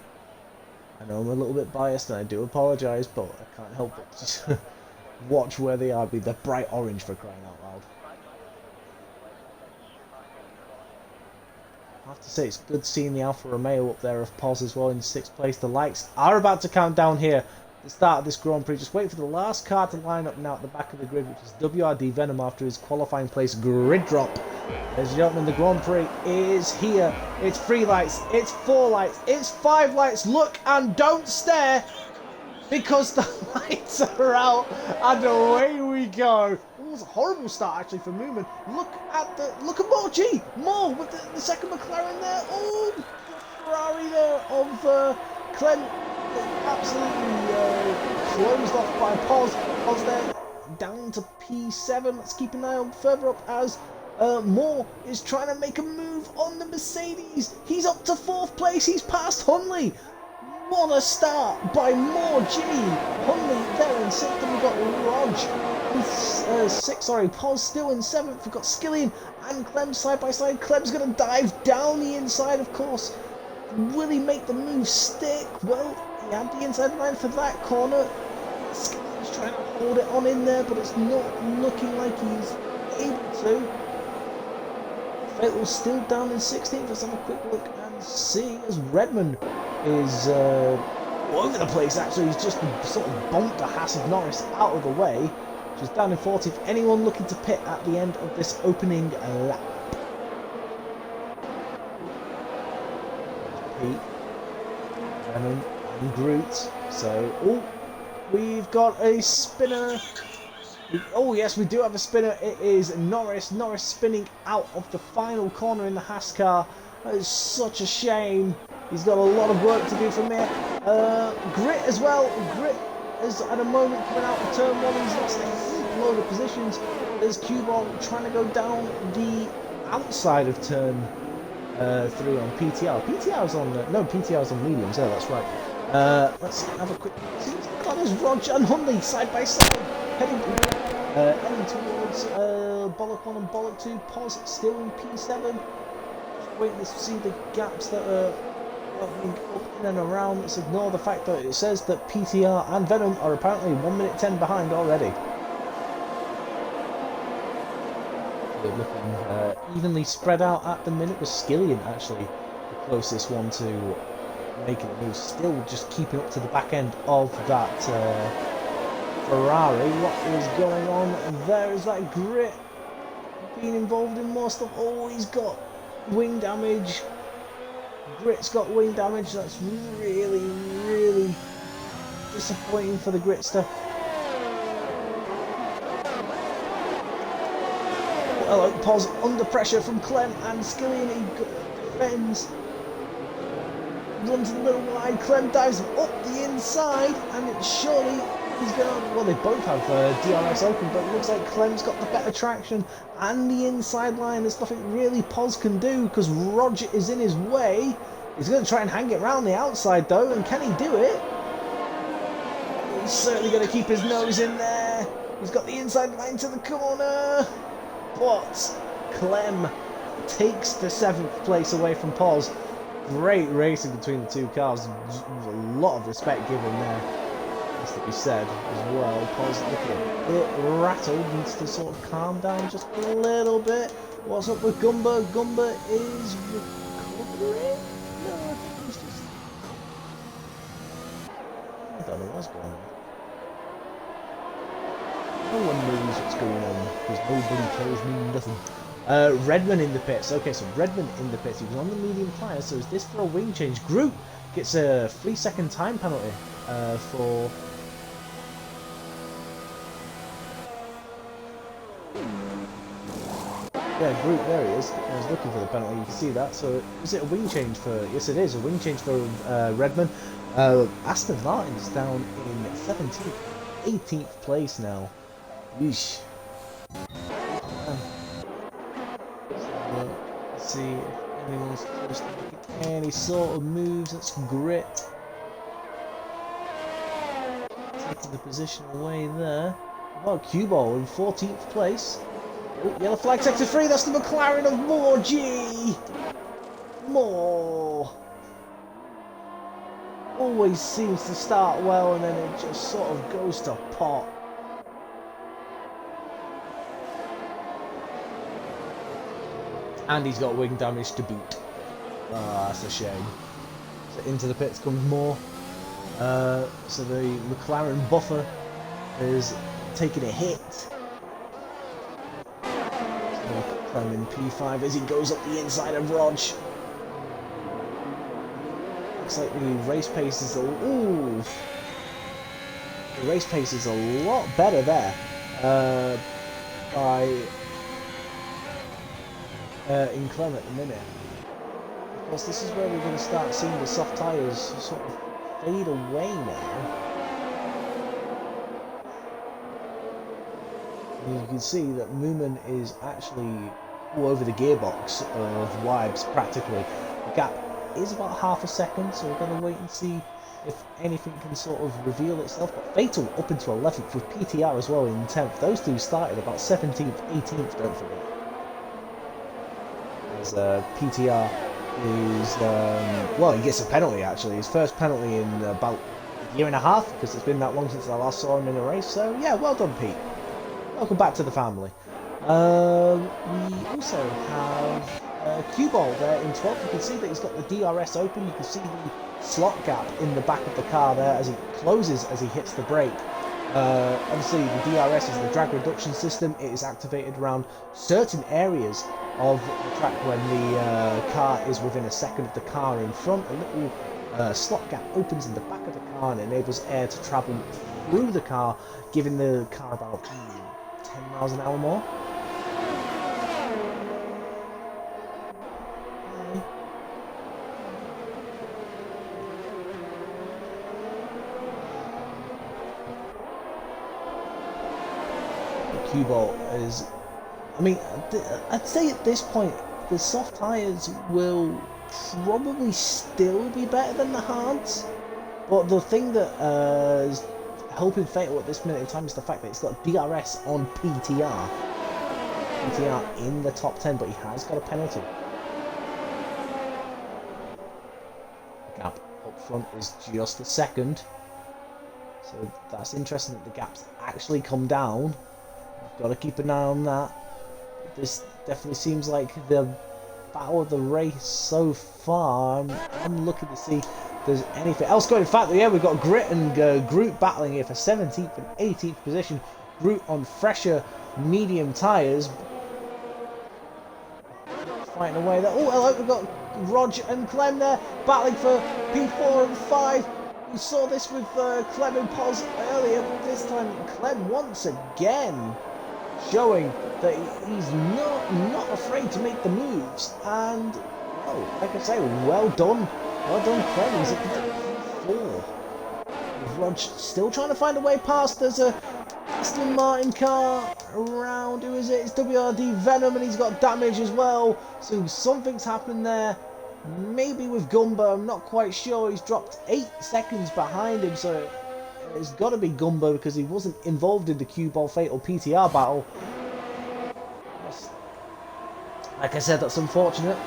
I know I'm a little bit biased and I do apologise, but I can't help it. Just watch where they are. They're bright orange, for crying out loud. I have to say, it's good seeing the Alfa Romeo up there of Pos as well in 6th place. The lights are about to count down here. The start of this Grand Prix. Just wait for the last car to line up now at the back of the grid, which is WRD Venom after his qualifying place grid drop. Ladies and gentlemen, the Grand Prix is here. It's 3 lights, it's 4 lights, it's 5 lights. Look and don't stare, because the lights are out and away we go. It was a horrible start actually for Moomin. Look at Morgie, more with the second McLaren there. Oh, the Ferrari there of Clem. Absolutely closed off by Pos. Pos there down to P7. Let's keep an eye on further up as Moore is trying to make a move on the Mercedes. He's up to 4th place. He's passed Hunley. What a start by Morgie. Hunley there in 6th, and we've got Rog in 6th. Sorry, Pos still in 7th. We've got Skillian and Clem side by side. Clem's going to dive down the inside, of course. Will he make the move stick? Well, he had the inside line for that corner. Skillian's trying to hold it on in there, but it's not looking like he's able to. Fatal's still down in 16th. Let's have a quick look and see as Redman is all over the place actually. He's just sort of bumped the Haas of Norris out of the way. She's down in 40th. Anyone looking to pit at the end of this opening lap? Pete, Venom and Groot. So, oh, we've got a spinner. Oh yes, we do have a spinner. It is Norris. Norris spinning out of the final corner in the Haas car. That is such a shame. He's got a lot of work to do from here. Grit as well. Grit is at a moment coming out of turn one. He's lost a heap load of positions. There's Q-Ball trying to go down the outside of turn 3 on PTR. PTR's on PTR's on mediums. Yeah, that's right. Let's have a quick. God, there's Roger and Hundley side by side heading towards Bollock 1 and Bollock 2. Pause still in P7. Just waiting to see the gaps that are opening up in and around. Let's ignore the fact that it says that PTR and Venom are apparently 1 minute 10 behind already. They're looking evenly spread out at the minute, with Skillian actually the closest one to making a move. Still just keeping up to the back end of that Ferrari. What is going on there? Is that Grit being involved in more stuff? Oh, he's got wing damage. Grit's got wing damage. That's really, really disappointing for the Gritster. Hello, pause under pressure from Clem and Skillian. He defends. Runs a little wide. Clem dives up the inside, and it's surely he's gonna. Well, they both have DRS open, but it looks like Clem's got the better traction and the inside line. There's nothing really Pos can do because Roger is in his way. He's going to try and hang it round the outside though, and can he do it? He's certainly going to keep his nose in there. He's got the inside line to the corner, but Clem takes the 7th place away from Pos. Great racing between the two cars. There's a lot of respect given there, has to be said as well. Pos looking a bit rattled, needs to sort of calm down just a little bit. What's up with Gumba? Gumba is recovering? No, I think he's just... I don't know what's going on. No one knows what's going on because nobody tells me nothing. Redman in the pits. Okay, so Redman in the pits. He was on the medium tyre, so is this for a wing change? Group gets a 3-second time penalty for... Yeah, Group, there he is. I was looking for the penalty, you can see that. So is it a wing change for... Yes, it is, a wing change for Redman. Aston Martin's down in 17th, 18th place now. Yeesh. Let's see if anyone's supposed to make any sort of moves. That's Grit. Taking the position away there. Well, Q-Ball in 14th place. Oh, yellow flag sector 3, that's the McLaren of Moore G. Moore. Always seems to start well and then it just sort of goes to pot. And he's got wing damage to boot. Ah, that's a shame. So into the pits comes Moore. So the McLaren buffer is taking a hit. Clem in P5 as he goes up the inside of Rog. Looks like the race pace is the race pace is a lot better there. By in Clem at the minute. Of course, this is where we're going to start seeing the soft tyres sort of fade away now. And you can see that Moomin is actually all over the gearbox of Wibes practically. The gap is about half a second, so we're going to wait and see if anything can sort of reveal itself. But Fatal up into 11th with PTR as well in 10th. Those two started about 17th, 18th, don't forget. As PTR is, well, he gets a penalty actually. His first penalty in about a year and a half, because it's been that long since I last saw him in a race. So yeah, well done, Pete. Welcome back to the family. We also have Q-Ball there in 12th. You can see that he's got the DRS open. You can see the slot gap in the back of the car there as he closes as he hits the brake. Obviously the DRS is the drag reduction system. It is activated around certain areas of the track when the car is within a second of the car in front. A little slot gap opens in the back of the car and enables air to travel through the car, giving the car about 10 miles an hour more. The cue ball is, I mean, I'd say at this point the soft tyres will probably still be better than the hards, but the thing that is helping Fatal at this minute in time is the fact that it's got DRS on PTR in the top 10, but he has got a penalty. The gap up front is just a second, so that's interesting that the gap's actually come down. Got to keep an eye on that. This definitely seems like the battle of the race so far. I'm looking to see if there's anything else going. In fact, yeah, we've got Grit and Groot battling here for 17th and 18th position. Groot on fresher medium tyres, fighting away there. Oh, hello, we've got Rog and Clem there battling for P4 and 5. We saw this with Clem and Pos earlier, but this time Clem once again showing that he's not afraid to make the moves, and well, like I say, well done Clem. He's at 4. Rog still trying to find a way past. There's a Aston Martin car around. Who is it? It's WRD Venom, and he's got damage as well, so something's happened there. Maybe with Gumba, I'm not quite sure. He's dropped 8 seconds behind him, so it's got to be Gumba because he wasn't involved in the cue ball Fatal PTR battle. Like I said, that's unfortunate.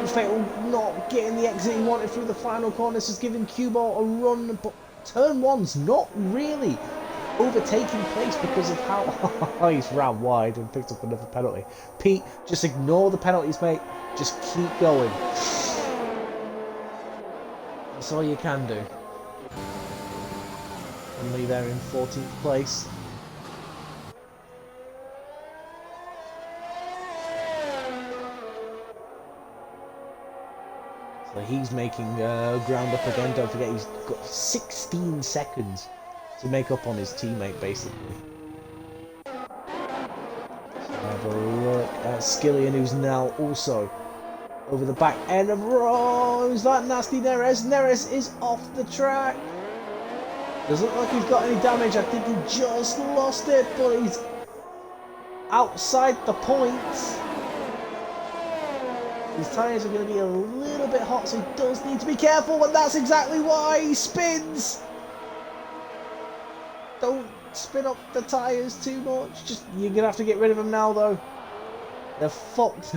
Fatal not getting the exit he wanted through the final corner. This is giving cue ball a run, but turn 1's not really overtaking place because of how he's ran wide and picked up another penalty. Pete, just ignore the penalties, mate. Just keep going. That's all you can do. Only there in 14th place. So he's making ground up again. Don't forget, he's got 16 seconds to make up on his teammate, basically. So have a look at Skillian, who's now also over the back end of who's that nasty Neres? Neres is off the track. Doesn't look like he's got any damage. I think he just lost it, but he's outside the points. His tyres are going to be a little bit hot, so he does need to be careful, and that's exactly why he spins. Don't spin up the tyres too much. Just, you're going to have to get rid of them now, though. They're fucked.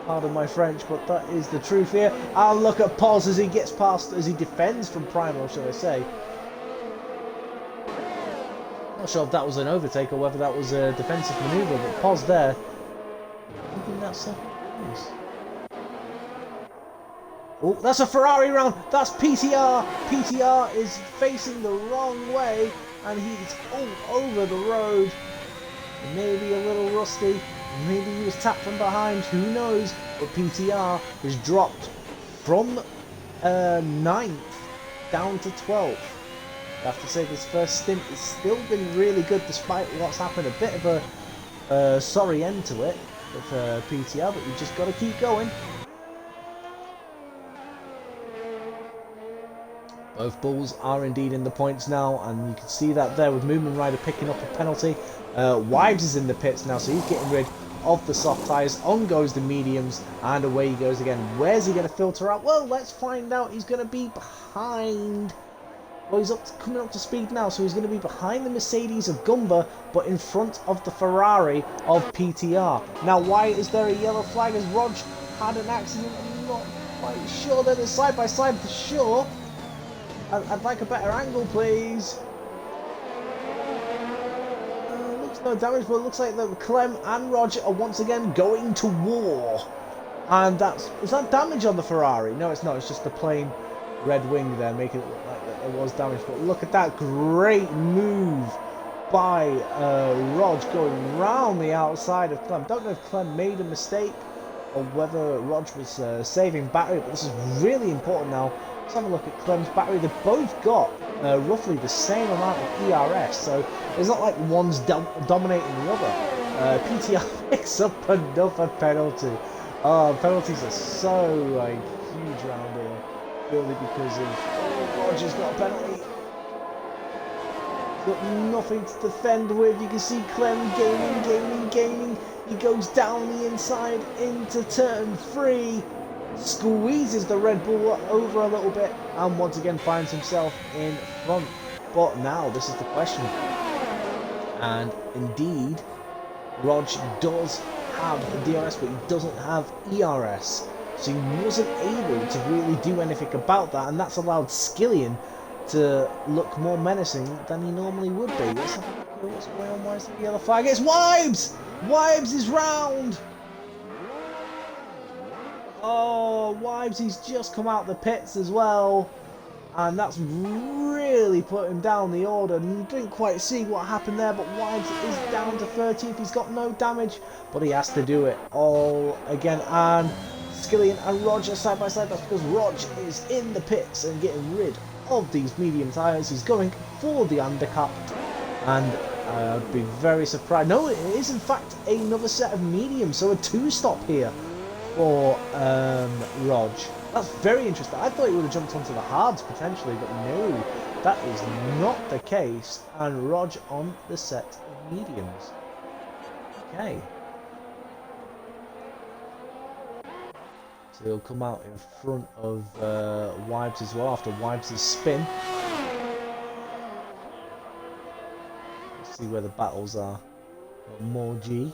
Pardon my French, but that is the truth here. I'll look at Pos as he gets past, as he defends from Primo, shall I say. Not sure if that was an overtake or whether that was a defensive manoeuvre, but Pos there. I think that's nice. Oh, that's a Ferrari round. That's PTR. PTR is facing the wrong way, and he's all over the road. Maybe a little rusty. Maybe he was tapped from behind, who knows, but PTR has dropped from 9th down to 12th. I have to say this first stint has still been really good despite what's happened. A bit of a sorry end to it with PTR, but you've just got to keep going. Both bulls are indeed in the points now, and you can see that there with Movement Rider picking up a penalty. Wives is in the pits now, so he's getting rid of the soft tyres. On goes the mediums, and away he goes again. Where's he going to filter out? Well, let's find out. He's going to be behind. Well, he's coming up to speed now, so he's going to be behind the Mercedes of Gumba, but in front of the Ferrari of PTR. Now, why is there a yellow flag? As Rog had an accident? I'm not quite sure. They're side by side for sure. I'd like a better angle, please. Looks no damage, but it looks like that Clem and Roger are once again going to war. And is that damage on the Ferrari? No, it's not. It's just the plain red wing there, making it look like that there was damage. But look at that great move by Rog going round the outside of Clem. Don't know if Clem made a mistake or whether Rog was saving battery, but this is really important now. Let's have a look at Clem's battery. They've both got roughly the same amount of ERS, so it's not like one's dominating the other. PTR picks up another penalty. Oh, penalties are so like huge around here, purely because of Roger's got a penalty. Got nothing to defend with. You can see Clem gaining. He goes down the inside into turn 3. Squeezes the Red Bull over a little bit and once again finds himself in front. But now this is the question. And indeed, Rog does have DRS, but he doesn't have ERS. So he wasn't able to really do anything about that, and that's allowed Skillian to look more menacing than he normally would be. Let's have a look at what's going on. Why is the yellow flag? It's Wibes! Wibes is round! Oh, Wibes, he's just come out the pits as well. And that's really put him down the order. Didn't quite see what happened there, but Wibes is down to 13th. He's got no damage, but he has to do it all again. And Skillian and Roger side by side. That's because Roger is in the pits and getting rid of these medium tyres. He's going for the undercut. And I'd be very surprised. No, it is in fact another set of mediums. So a 2-stop here for Rog. That's very interesting. I thought he would have jumped onto the hards potentially, but no, that is not the case. And Rog on the set of mediums. Okay. So he'll come out in front of Wibes as well after Wibes' spin. Let's see where the battles are. Got more G.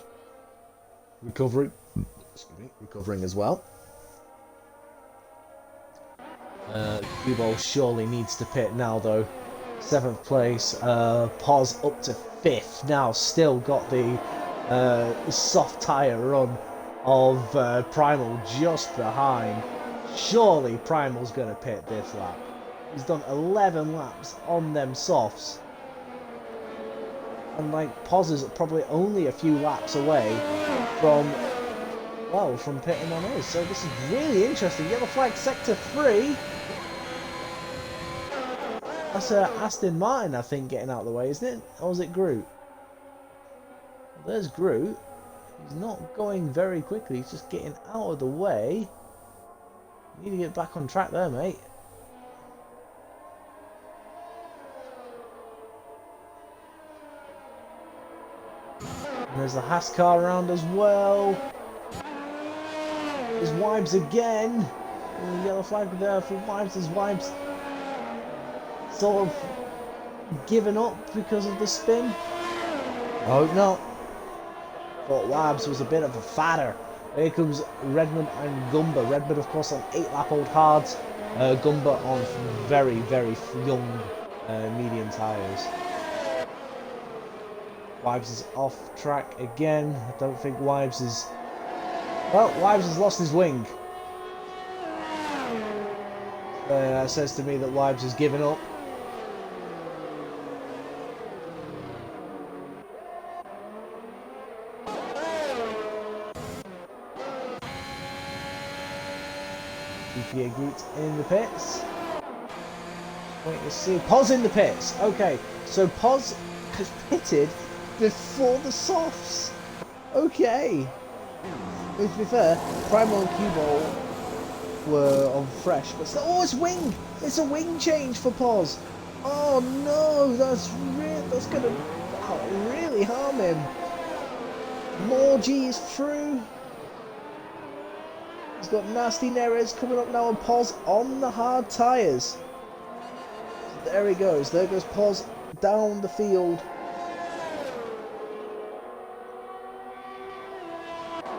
Recovering. Excuse me. Recovering as well. Kubo surely needs to pit now though. 7th place. Pos up to 5th. Now still got the soft tyre run of Primal just behind. Surely Primal's going to pit this lap. He's done 11 laps on them softs. And like Pos is probably only a few laps away from, well, from pitting on his. So this is really interesting. Yellow flag sector 3. That's Aston Martin, I think, getting out of the way, isn't it? Or is it Groot? There's Groot. He's not going very quickly. He's just getting out of the way. You need to get back on track there, mate. And there's the Haas car around as well. There's Wibes again. And the yellow flag there for Wibes. There's Wibes sort of given up because of the spin. I hope not. But Wibes was a bit of a fatter. Here comes Redmond and Gumba. Redmond, of course, on 8-lap-old hards. Gumba on very, very young medium tyres. Wibes is off track again. I don't think Wibes is... Well, Wibes has lost his wing. That says to me that Wibes has given up. Groot in the pits. Wait to see. Pos in the pits. Okay, so Pos has pitted before the softs. Okay. To be fair, Primal and Q-Ball were on fresh, but still, oh, it's wing. It's a wing change for Pos. Oh no, that's gonna really harm him. More G is through. He's got nasty Neres coming up now, and Pos on the hard tyres. There he goes. There goes Pos down the field.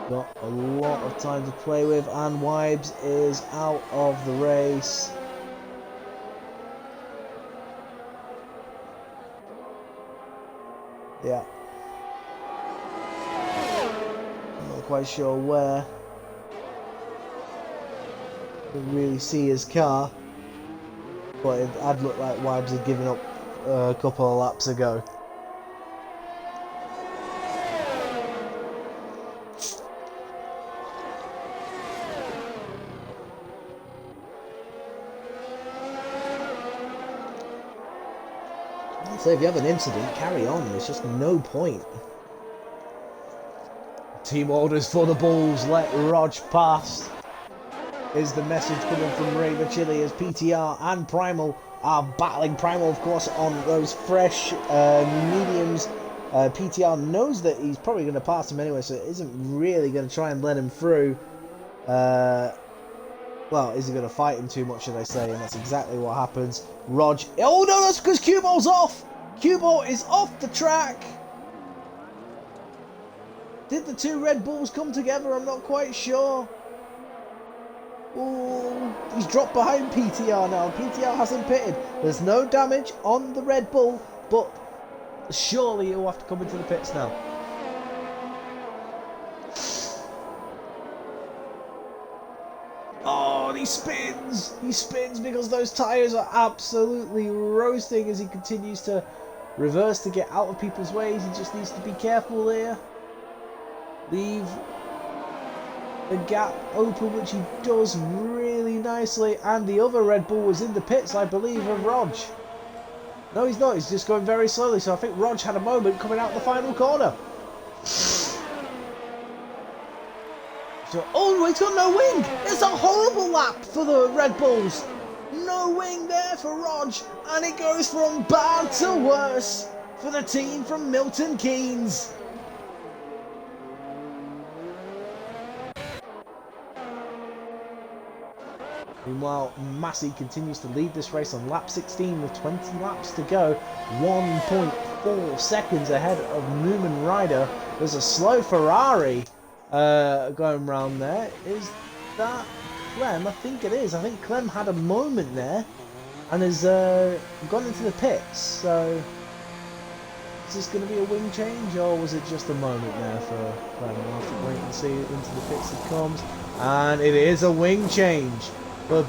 Got a lot of time to play with, and Wibes is out of the race. Yeah. I'm not quite sure where. Really see his car, but it had looked like Wibes had given up a couple of laps ago. So if you have an incident, carry on. There's just no point. Team orders for the Bulls. Let Rog pass. Is the message coming from Raver Chili as PTR and Primal are battling. Primal, of course, on those fresh mediums. PTR knows that he's probably going to pass him anyway, so isn't really going to try and let him through. Well, is he going to fight him too much, should I say? And that's exactly what happens. Rog. Oh no, that's because Cue Ball's off! Cue Ball is off the track! Did the two Red Bulls come together? I'm not quite sure. Oh, he's dropped behind PTR now. PTR hasn't pitted. There's no damage on the Red Bull, but surely he'll have to come into the pits now. Oh, and he spins! He spins because those tyres are absolutely roasting as he continues to reverse to get out of people's ways. He just needs to be careful there. Leave the gap open, which he does really nicely. And the other Red Bull was in the pits, I believe, of Rog. No, he's not. He's just going very slowly. So I think Rog had a moment coming out the final corner. So, oh, he's got no wing. It's a horrible lap for the Red Bulls. No wing there for Rog. And it goes from bad to worse for the team from Milton Keynes. Meanwhile, Massey continues to lead this race on lap 16 with 20 laps to go. 1.4 seconds ahead of Newman Ryder. There's a slow Ferrari going round there. Is that Clem? I think it is. I think Clem had a moment there and has gone into the pits. So is this going to be a wing change, or was it just a moment there for Clem? We'll have to wait and see. Into the pits it comes. And it is a wing change for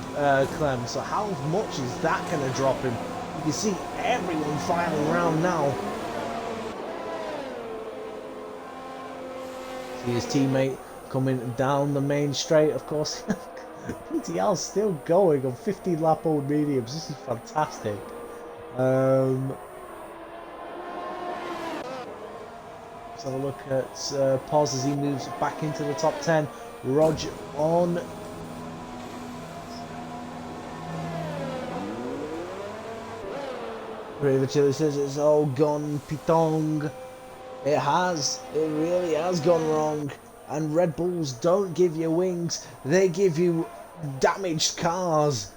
Clem. So how much is that going to drop him? You can see everyone filing around now. See his teammate coming down the main straight, of course. PTL's still going on 15 lap old mediums. This is fantastic. Let's have a look at Paz as he moves back into the top 10. Rog on. Raver Chili says it's all gone pitong. It has. It really has gone wrong. And Red Bulls don't give you wings. They give you damaged cars.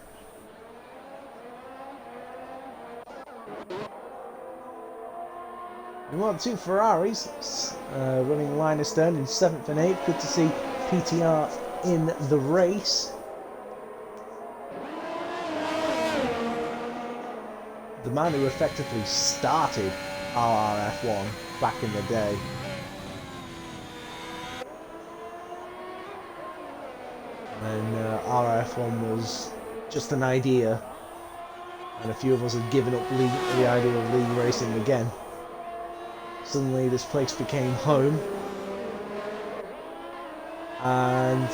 We want two Ferraris running line astern in 7th and 8th. Good to see PTR in the race. The man who effectively started RRF1 back in the day. When RRF1 was just an idea, and a few of us had given up the idea of league racing again. Suddenly this place became home, and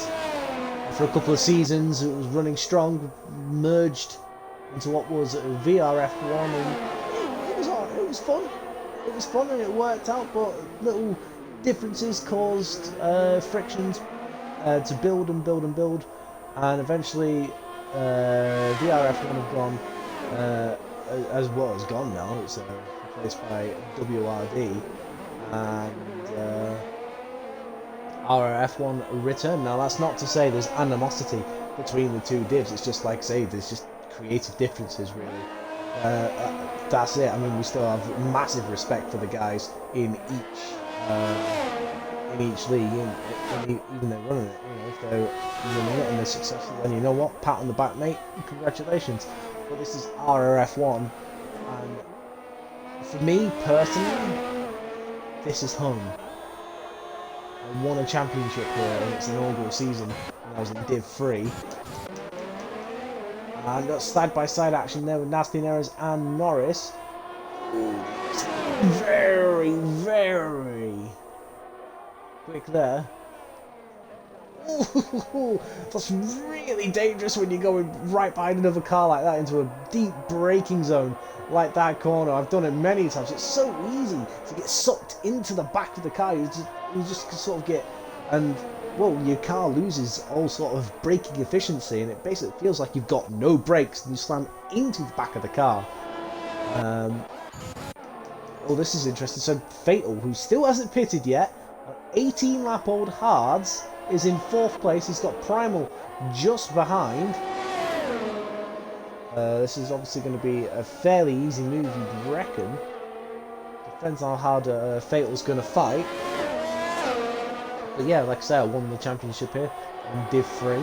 for a couple of seasons it was running strong, merged into what was VRF1, and it was fun. It was fun and it worked out, but little differences caused frictions to build and build and build, and eventually VRF1 have gone, as well as gone now. It's replaced by WRD, and RRF1 return. Now that's not to say there's animosity between the two divs. It's just like I say, there's just creative differences really. That's it. I mean, we still have massive respect for the guys in each league, even they're running it. You know, if they're running it and they're successful, then you know what, pat on the back, mate, congratulations. But this is RRF1, and for me personally, this is home. I won a championship here in its inaugural season when I was in Div 3. And got side-by-side action there with Nasty Neras and Norris. Very, very quick there. Ooh, that's really dangerous when you're going right behind another car like that into a deep braking zone like that corner. I've done it many times. It's so easy to get sucked into the back of the car. You just sort of get, and well, your car loses all sort of braking efficiency, and it basically feels like you've got no brakes and you slam into the back of the car. Oh, this is interesting. So Fatal, who still hasn't pitted yet, 18-lap-old Hards is in 4th place. He's got Primal just behind. This is obviously going to be a fairly easy move, you'd reckon. Depends on how hard Fatal's going to fight. But yeah, like I say, I won the championship here in Div 3.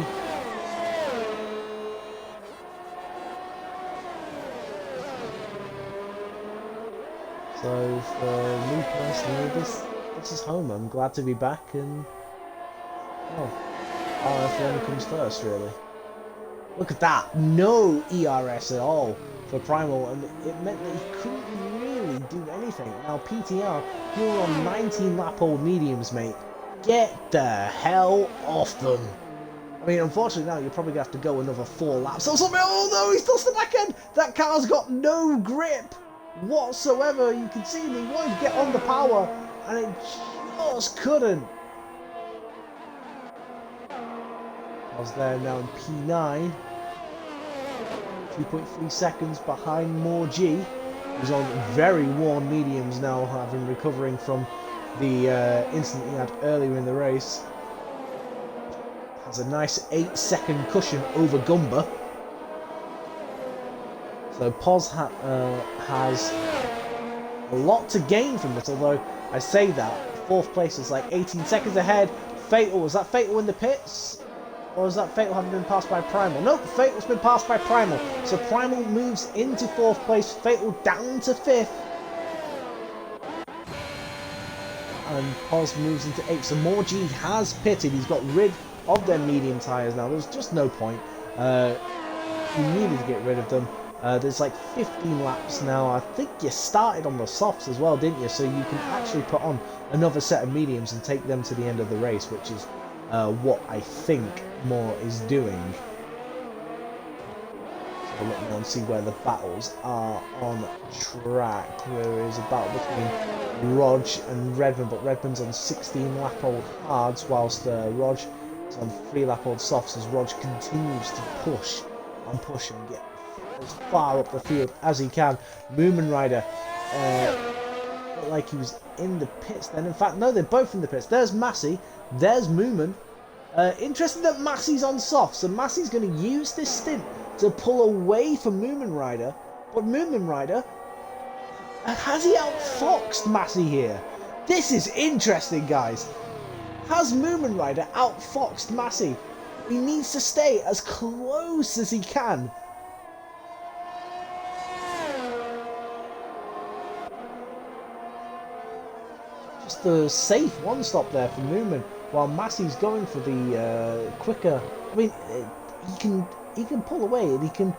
So for me personally, this is home. I'm glad to be back, and well, RRF1 comes first, really. Look at that, no ERS at all for Primal, and it meant that he couldn't really do anything. Now PTR, you're on 19-lap-old mediums, mate. Get the hell off them. I mean, unfortunately now you're probably going to have to go another 4 laps or something. Oh no, he's lost the back end. That car's got no grip whatsoever. You can see him, he wanted to get on the power and it just couldn't. I was there now in P9, 2.3 seconds behind More G, who's on very worn mediums now, having recovering from the incident he had earlier in the race. Has a nice 8-second cushion over Gumba. So Poz has a lot to gain from this, although I say that 4th place is like 18 seconds ahead. Fatal, was that Fatal in the pits? Or is that Fatal having been passed by Primal? Nope, Fatal's been passed by Primal. So Primal moves into 4th place, Fatal down to 5th. And Poz moves into 8th. So More G has pitted, he's got rid of their medium tyres now. There's just no point. He needed to get rid of them. There's like 15 laps now. I think you started on the softs as well, didn't you? So you can actually put on another set of mediums and take them to the end of the race, which is what I think Moore is doing. So let me go and see where the battles are on track. There is a battle between Rog and Redmond, but Redmond's on 16-lap-old hards, whilst Rog is on 3-lap-old softs, as Rog continues to push and push and get as far up the field as he can. Moomin Rider looked like he was in the pits then. In fact, no, they're both in the pits. There's Massey, there's Moomin. Interesting that Massey's on soft, so Massey's going to use this stint to pull away from Moomin Rider, but Moomin Rider, has he outfoxed Massey here? This is interesting, guys. Has Moomin Rider outfoxed Massey? He needs to stay as close as he can. Just a safe one-stop there for Moomin, while Massey's going for the quicker. I mean, he can pull away, and he can,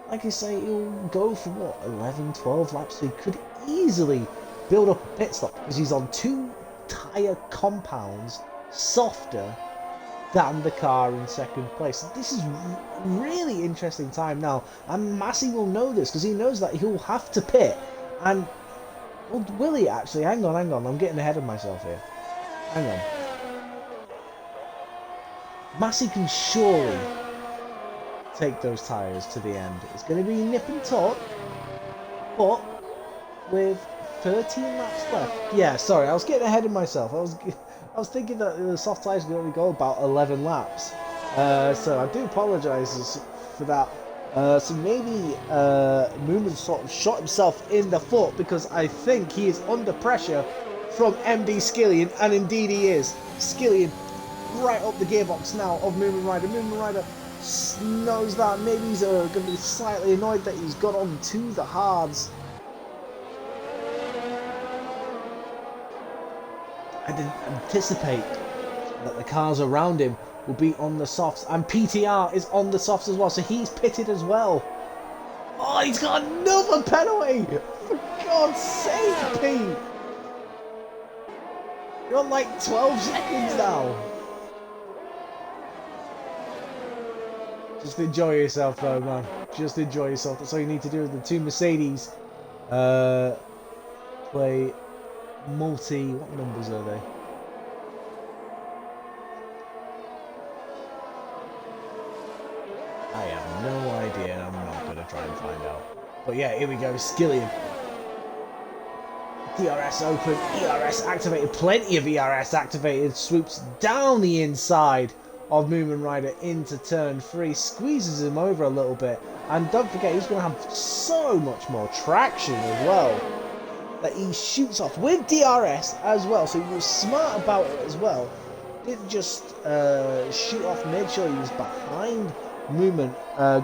like I say, he'll go for what, 11, 12 laps. So he could easily build up a pit stop because he's on 2 tyre compounds softer than the car in 2nd place. This is really interesting time now, and Massey will know this because he knows that he'll have to pit. And well, will he actually? Hang on, I'm getting ahead of myself here. Hang on. Massey can surely take those tyres to the end. It's going to be nip and tuck, but with 13 laps left. Yeah, sorry, I was getting ahead of myself. I was thinking that the soft tyres could only go about 11 laps. So I do apologise for that. So maybe Moomin sort of shot himself in the foot, because I think he is under pressure from MD Skillian, and indeed he is. Skillian right up the gearbox now of Moomin Rider. Moomin Rider knows that. Maybe he's going to be slightly annoyed that he's got on to the hards. I didn't anticipate that the cars around him will be on the softs, and PTR is on the softs as well, so he's pitted as well. Oh, he's got another penalty! For God's sake, Pete! You're on like 12 seconds now. Just enjoy yourself though, man. Just enjoy yourself. That's all you need to do. The two Mercedes play multi... What numbers are they? I have no idea, and I'm not going to try and find out. But yeah, here we go. Skillian. DRS open, ERS activated, plenty of ERS activated, swoops down the inside of Moomin Rider into turn 3, squeezes him over a little bit, and don't forget he's going to have so much more traction as well, that he shoots off with DRS as well, so he was smart about it as well, didn't just shoot off mid, sure he was behind Moomin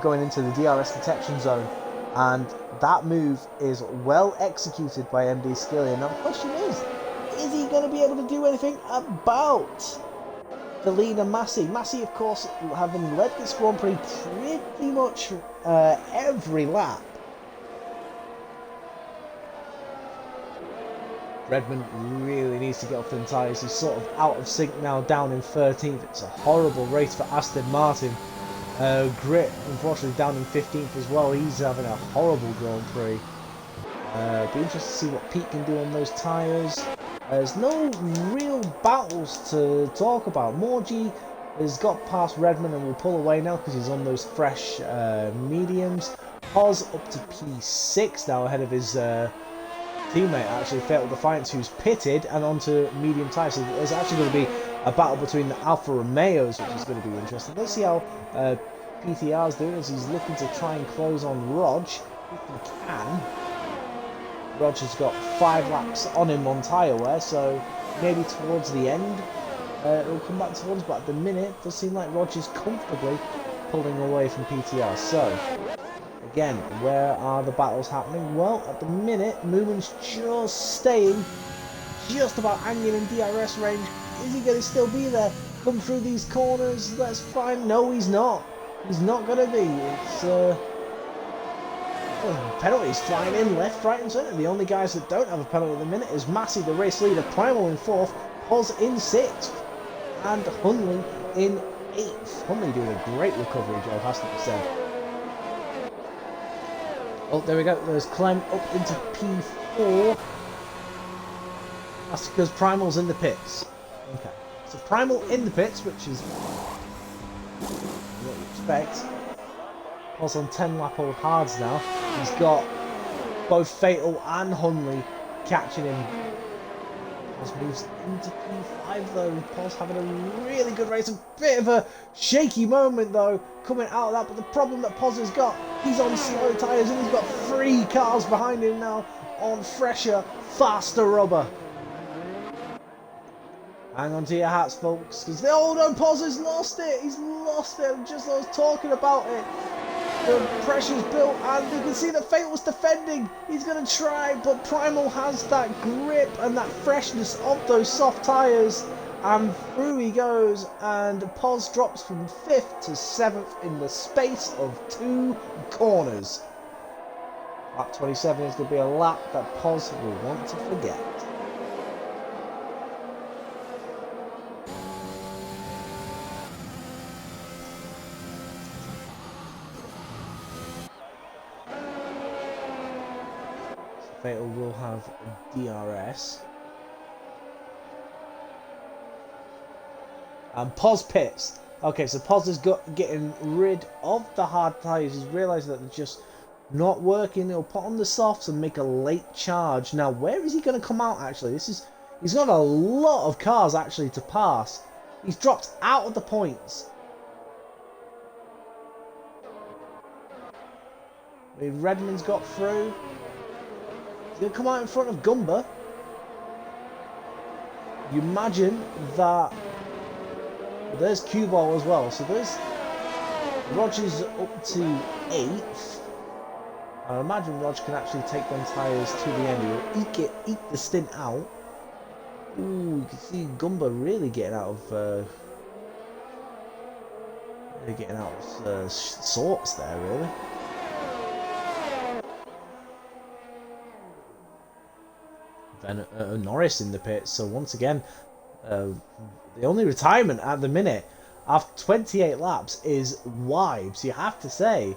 going into the DRS detection zone, and that move is well executed by MD Skillian. Now the question is he going to be able to do anything about the leader Massey? Massey, of course, having led this Grand Prix pretty much every lap. Redmond really needs to get off them tyres. He's sort of out of sync now, down in 13th. It's a horrible race for Aston Martin. Grit, unfortunately, down in 15th as well. He's having a horrible Grand Prix. Be interested to see what Pete can do on those tyres. There's no real battles to talk about. Morgie has got past Redmond and will pull away now because he's on those fresh mediums. Pos up to P6 now, ahead of his teammate, actually, Fatal Defiance, who's pitted and onto medium tyres. So there's actually going to be a battle between the Alfa Romeos, which is going to be interesting. Let's see how PTR's doing as he's looking to try and close on Rog, if he can. Rog has got 5 laps on him on tyre wear, so maybe towards the end it'll come back towards, but at the minute it does seem like Rog is comfortably pulling away from PTR. So again, where are the battles happening? Well, at the minute, Moomin's just staying, just about hanging in DRS range. Is he going to still be there? Come through these corners, let's find... No, he's not. He's not going to be. It's... penalties flying in left, right and centre. The only guys that don't have a penalty at the minute is Massey, the race leader, Primal in 4th, Pos in 6th, and Hunley in 8th. Hunley doing a great recovery job, has to be said. Oh, there we go. There's Clem up into P4. That's because Primal's in the pits. Okay. So Primal in the pits, which is what you expect. Pos on 10 lap old hards now. He's got both Fatal and Hunley catching him. Pos moves into P5 though. Pos having a really good race. A bit of a shaky moment though coming out of that. But the problem that Pos has got, he's on slow tyres and he's got 3 cars behind him now on fresher, faster rubber. Hang on to your hats, folks, because oh no, Pos has lost it. He's lost it. Just I was talking about it. The pressure's built, and you can see that Fatal's defending. He's going to try, but Primal has that grip and that freshness of those soft tyres, and through he goes. And Pos drops from 5th to 7th in the space of 2 corners. Lap 27 is going to be a lap that Pos will want to forget. Fatal will have DRS. And Pos pits. Okay, so Pos is getting rid of the hard tyres. He's realised that they're just not working. He'll put on the softs and make a late charge. Now, where is he going to come out, actually? He's got a lot of cars, actually, to pass. He's dropped out of the points. Redmond's got through. He's going to come out in front of Gumba. You imagine that... There's Cue Ball as well. So there's... Roger's up to 8th. I imagine Roger can actually take them tyres to the end. He'll eke the stint out. Ooh, you can see Gumba really getting out of... sorts there, really. Then Norris in the pits, so once again, the only retirement at the minute after 28 laps is wide. So you have to say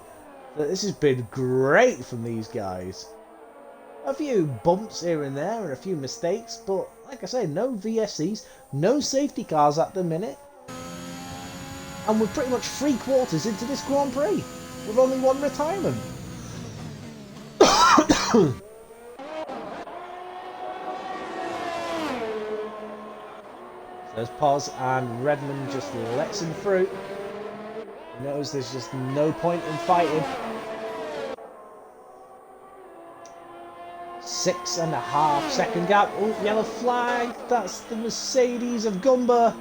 that this has been great from these guys. A few bumps here and there and a few mistakes, but like I say, no VSCs, no safety cars at the minute. And we're pretty much 3/4 into this Grand Prix with only one retirement. There's Pos, and Redmond just lets him through. He knows there's just no point in fighting. 6.5 second gap. Oh, yellow flag. That's the Mercedes of Gumba.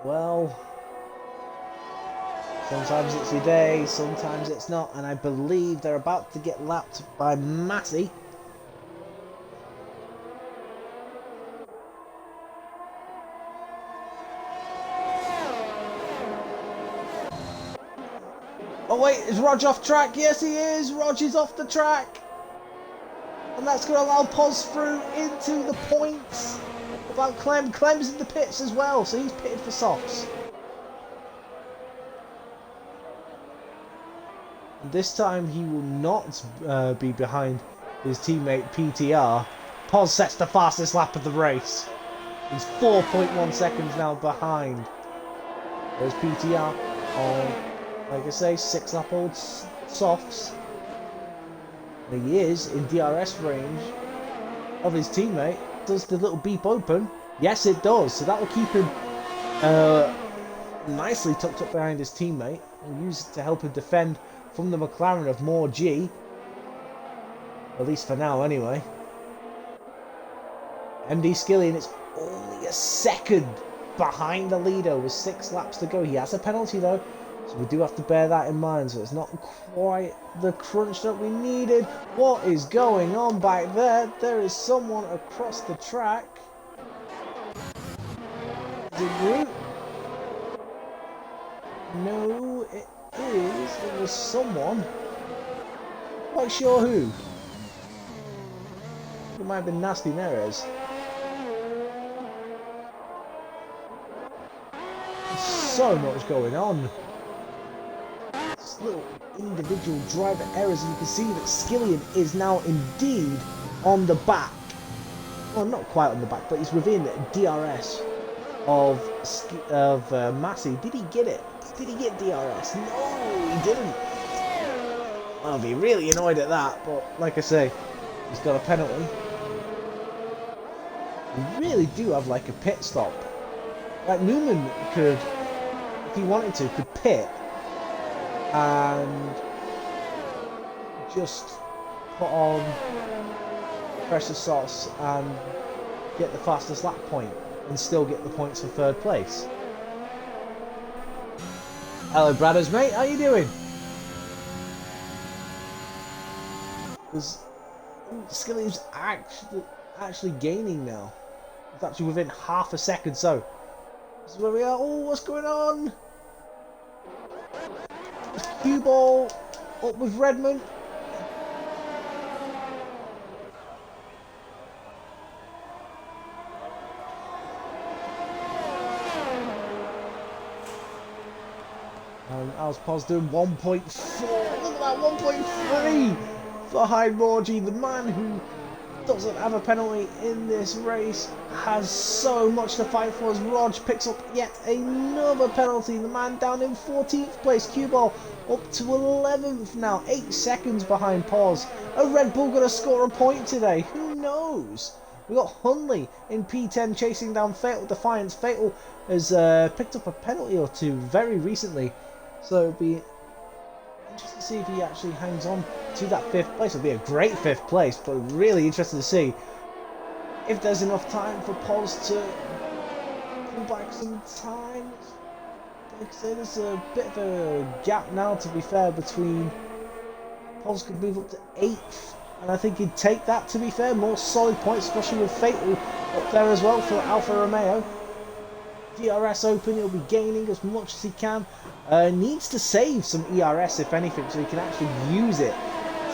Well, sometimes it's your day, sometimes it's not, and I believe they're about to get lapped by Massey. Oh wait, is Rog off track? Yes he is! Rog is off the track! And that's going to allow Pos through into the points. Without Clem. Clem's in the pits as well, so he's pitted for softs. And this time he will not be behind his teammate PTR. Pos sets the fastest lap of the race. He's 4.1 seconds now behind. There's PTR on, like I say, 6-lap-old softs. And he is in DRS range of his teammate. Does the little beep open? Yes, it does. So that will keep him nicely tucked up behind his teammate and use it to help him defend from the McLaren of more G. At least for now, anyway. MD Skillian is only a second behind the leader with 6 laps to go. He has a penalty though, so we do have to bear that in mind. So it's not quite the crunch that we needed. What is going on back there? There is someone across the track. Is it Groot? No, it is. It was someone. Not sure who. It might have been Nasty Neres. There's so much going on. Just little individual driver errors, and you can see that Skillian is now indeed on the back. Well, not quite on the back, but he's within DRS of Massey. Did he get it? Did he get DRS? No, he didn't. I'll be really annoyed at that, but like I say, he's got a penalty. We really do have like a pit stop. Like Newman could, if he wanted to, could pit and just put on pressure sauce and get the fastest lap point and still get the points for 3rd place. Hello Bradders mate, how you doing? Because Skillian's actually gaining now. It's actually within half a second, so this is where we are. Oh, what's going on? Cue ball up with Redmond. And as Pos doing 1.4, look at that, 1.3 behind Morgie, the man who doesn't have a penalty in this race, has so much to fight for as Rog picks up yet another penalty. The man down in 14th place, Cue ball up to 11th now, 8 seconds behind Pos. Are Red Bull going to score a point today? Who knows? We got Hunley in P10 chasing down Fatal Defiance. Fatal has picked up a penalty or two very recently, so it'll be interesting to see if he actually hangs on to that 5th place. It'll be a great 5th place, but really interested to see if there's enough time for Pos to pull back some time. Like I say, there's a bit of a gap now, to be fair, between Pos could move up to 8th, and I think he'd take that, to be fair. More solid points, especially with Fatal up there as well for Alfa Romeo. DRS open, he'll be gaining as much as he can. Needs to save some ERS, if anything, so he can actually use it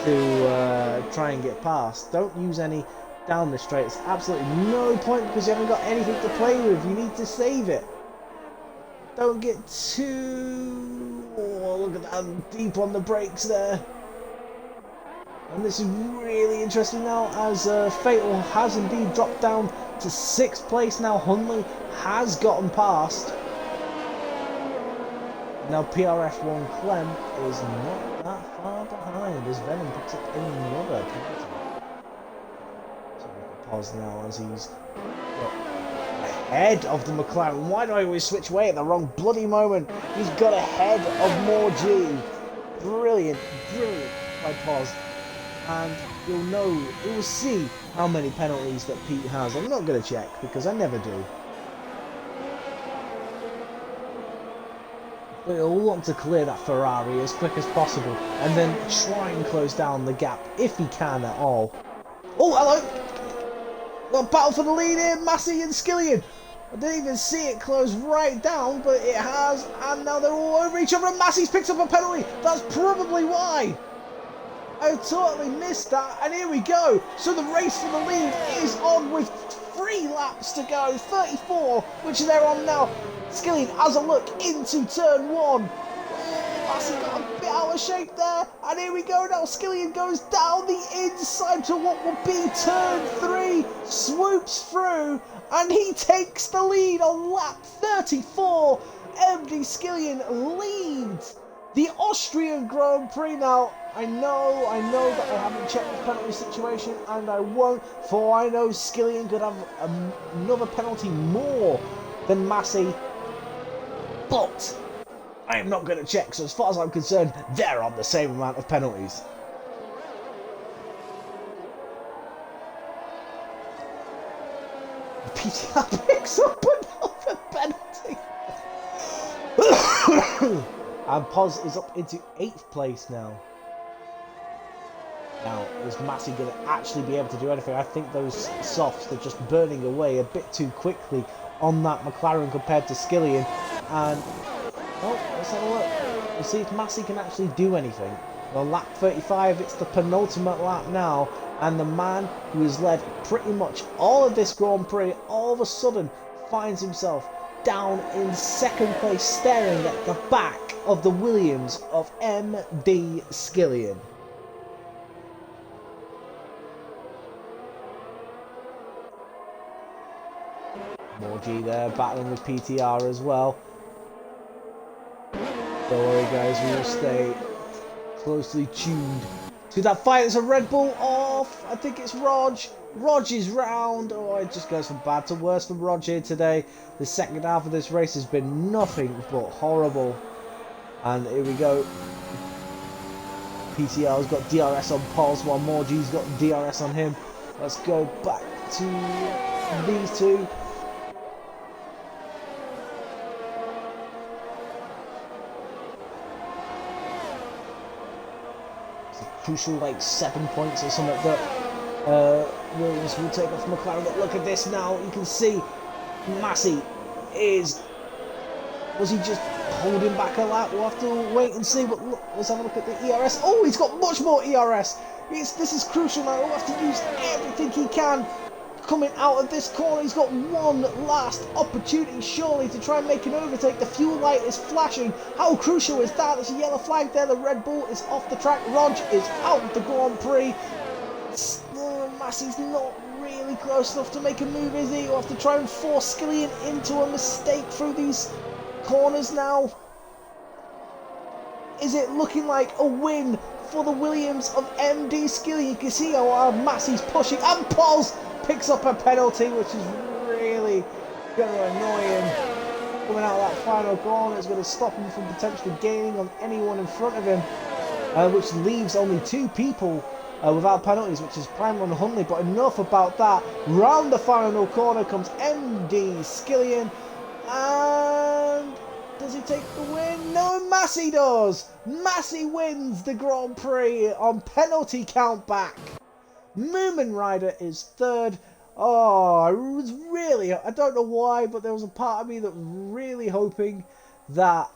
to try and get past. Don't use any down the straight. It's absolutely no point because you haven't got anything to play with. You need to save it. Don't get too... Oh, look at that, deep on the brakes there. And this is really interesting now as Fatal has indeed dropped down to 6th place now. Hundley has gotten past. Now PRF1 Clem is not that far behind as Venom picks up another penalty. So we can pause now as he's got ahead of the McLaren. Why do I always switch way at the wrong bloody moment? He's got ahead of more G. Brilliant, brilliant by pause. And you'll see how many penalties that Pete has. I'm not going to check because I never do. But he'll want to clear that Ferrari as quick as possible and then try and close down the gap if he can at all. Oh, hello! Got a battle for the lead here, Massey and Skillian. I didn't even see it close right down, but it has, and now they're all over each other and Massey's picked up a penalty. That's probably why. I totally missed that, and here we go. So the race for the lead is on with 3 laps to go, 34, which they're on now. Skillian has a look into turn 1. Massey got a bit out of shape there, and here we go now. Skillian goes down the inside to what will be turn 3, swoops through, and he takes the lead on lap 34. MD Skillian leads the Austrian Grand Prix now. I know that I haven't checked the penalty situation, and I won't, for I know Skillian could have another penalty more than Massey, but I am not going to check, so as far as I'm concerned, they're on the same amount of penalties. PTR picks up another penalty. And Pos is up into 8th place now. Now, is Massey going to actually be able to do anything? I think those softs are just burning away a bit too quickly on that McLaren compared to Skillian. And, well, let's have a look. We'll see if Massey can actually do anything. Well, lap 35, it's the penultimate lap now. And the man who has led pretty much all of this Grand Prix, all of a sudden, finds himself down in 2nd place, staring at the back of the Williams of MD Skillian. More G there, battling with PTR as well. Don't worry guys, we will stay closely tuned to that fight. There's a Red Bull off, I think it's Rog. Rog is round. Oh, it just goes from bad to worse for Rog here today. The second half of this race has been nothing but horrible. And here we go. PTR's got DRS on Pulse while More G's got DRS on him. Let's go back to these two. Crucial like 7 points or something that Williams will take off McLaren. But look at this now, you can see Massey was he just holding back a lap? We'll have to wait and see, but look, let's have a look at the ERS. Oh, he's got much more ERS. This is crucial now. He'll have to use everything he can coming out of this corner. He's got one last opportunity surely to try and make an overtake. The fuel light is flashing. How crucial is that? There's a yellow flag there. The Red Bull is off the track. Rog is out of the Grand Prix. Massey's not really close enough to make a move, is he? He'll have to try and force Skillian into a mistake through these corners now. Is it looking like a win for the Williams of MD Skillian? You can see how Massey's pushing, and Paul's picks up a penalty, which is really going to annoy him. Coming out of that final corner, it's going to stop him from potentially gaining on anyone in front of him, which leaves only 2 people without penalties, which is Prime and Hundley. But enough about that. Round the final corner comes MD Skillian, and does he take the win? No, Massey does. Massey wins the Grand Prix on penalty count back. Moomin Rider is 3rd. Oh, I don't know why, but there was a part of me that really hoping that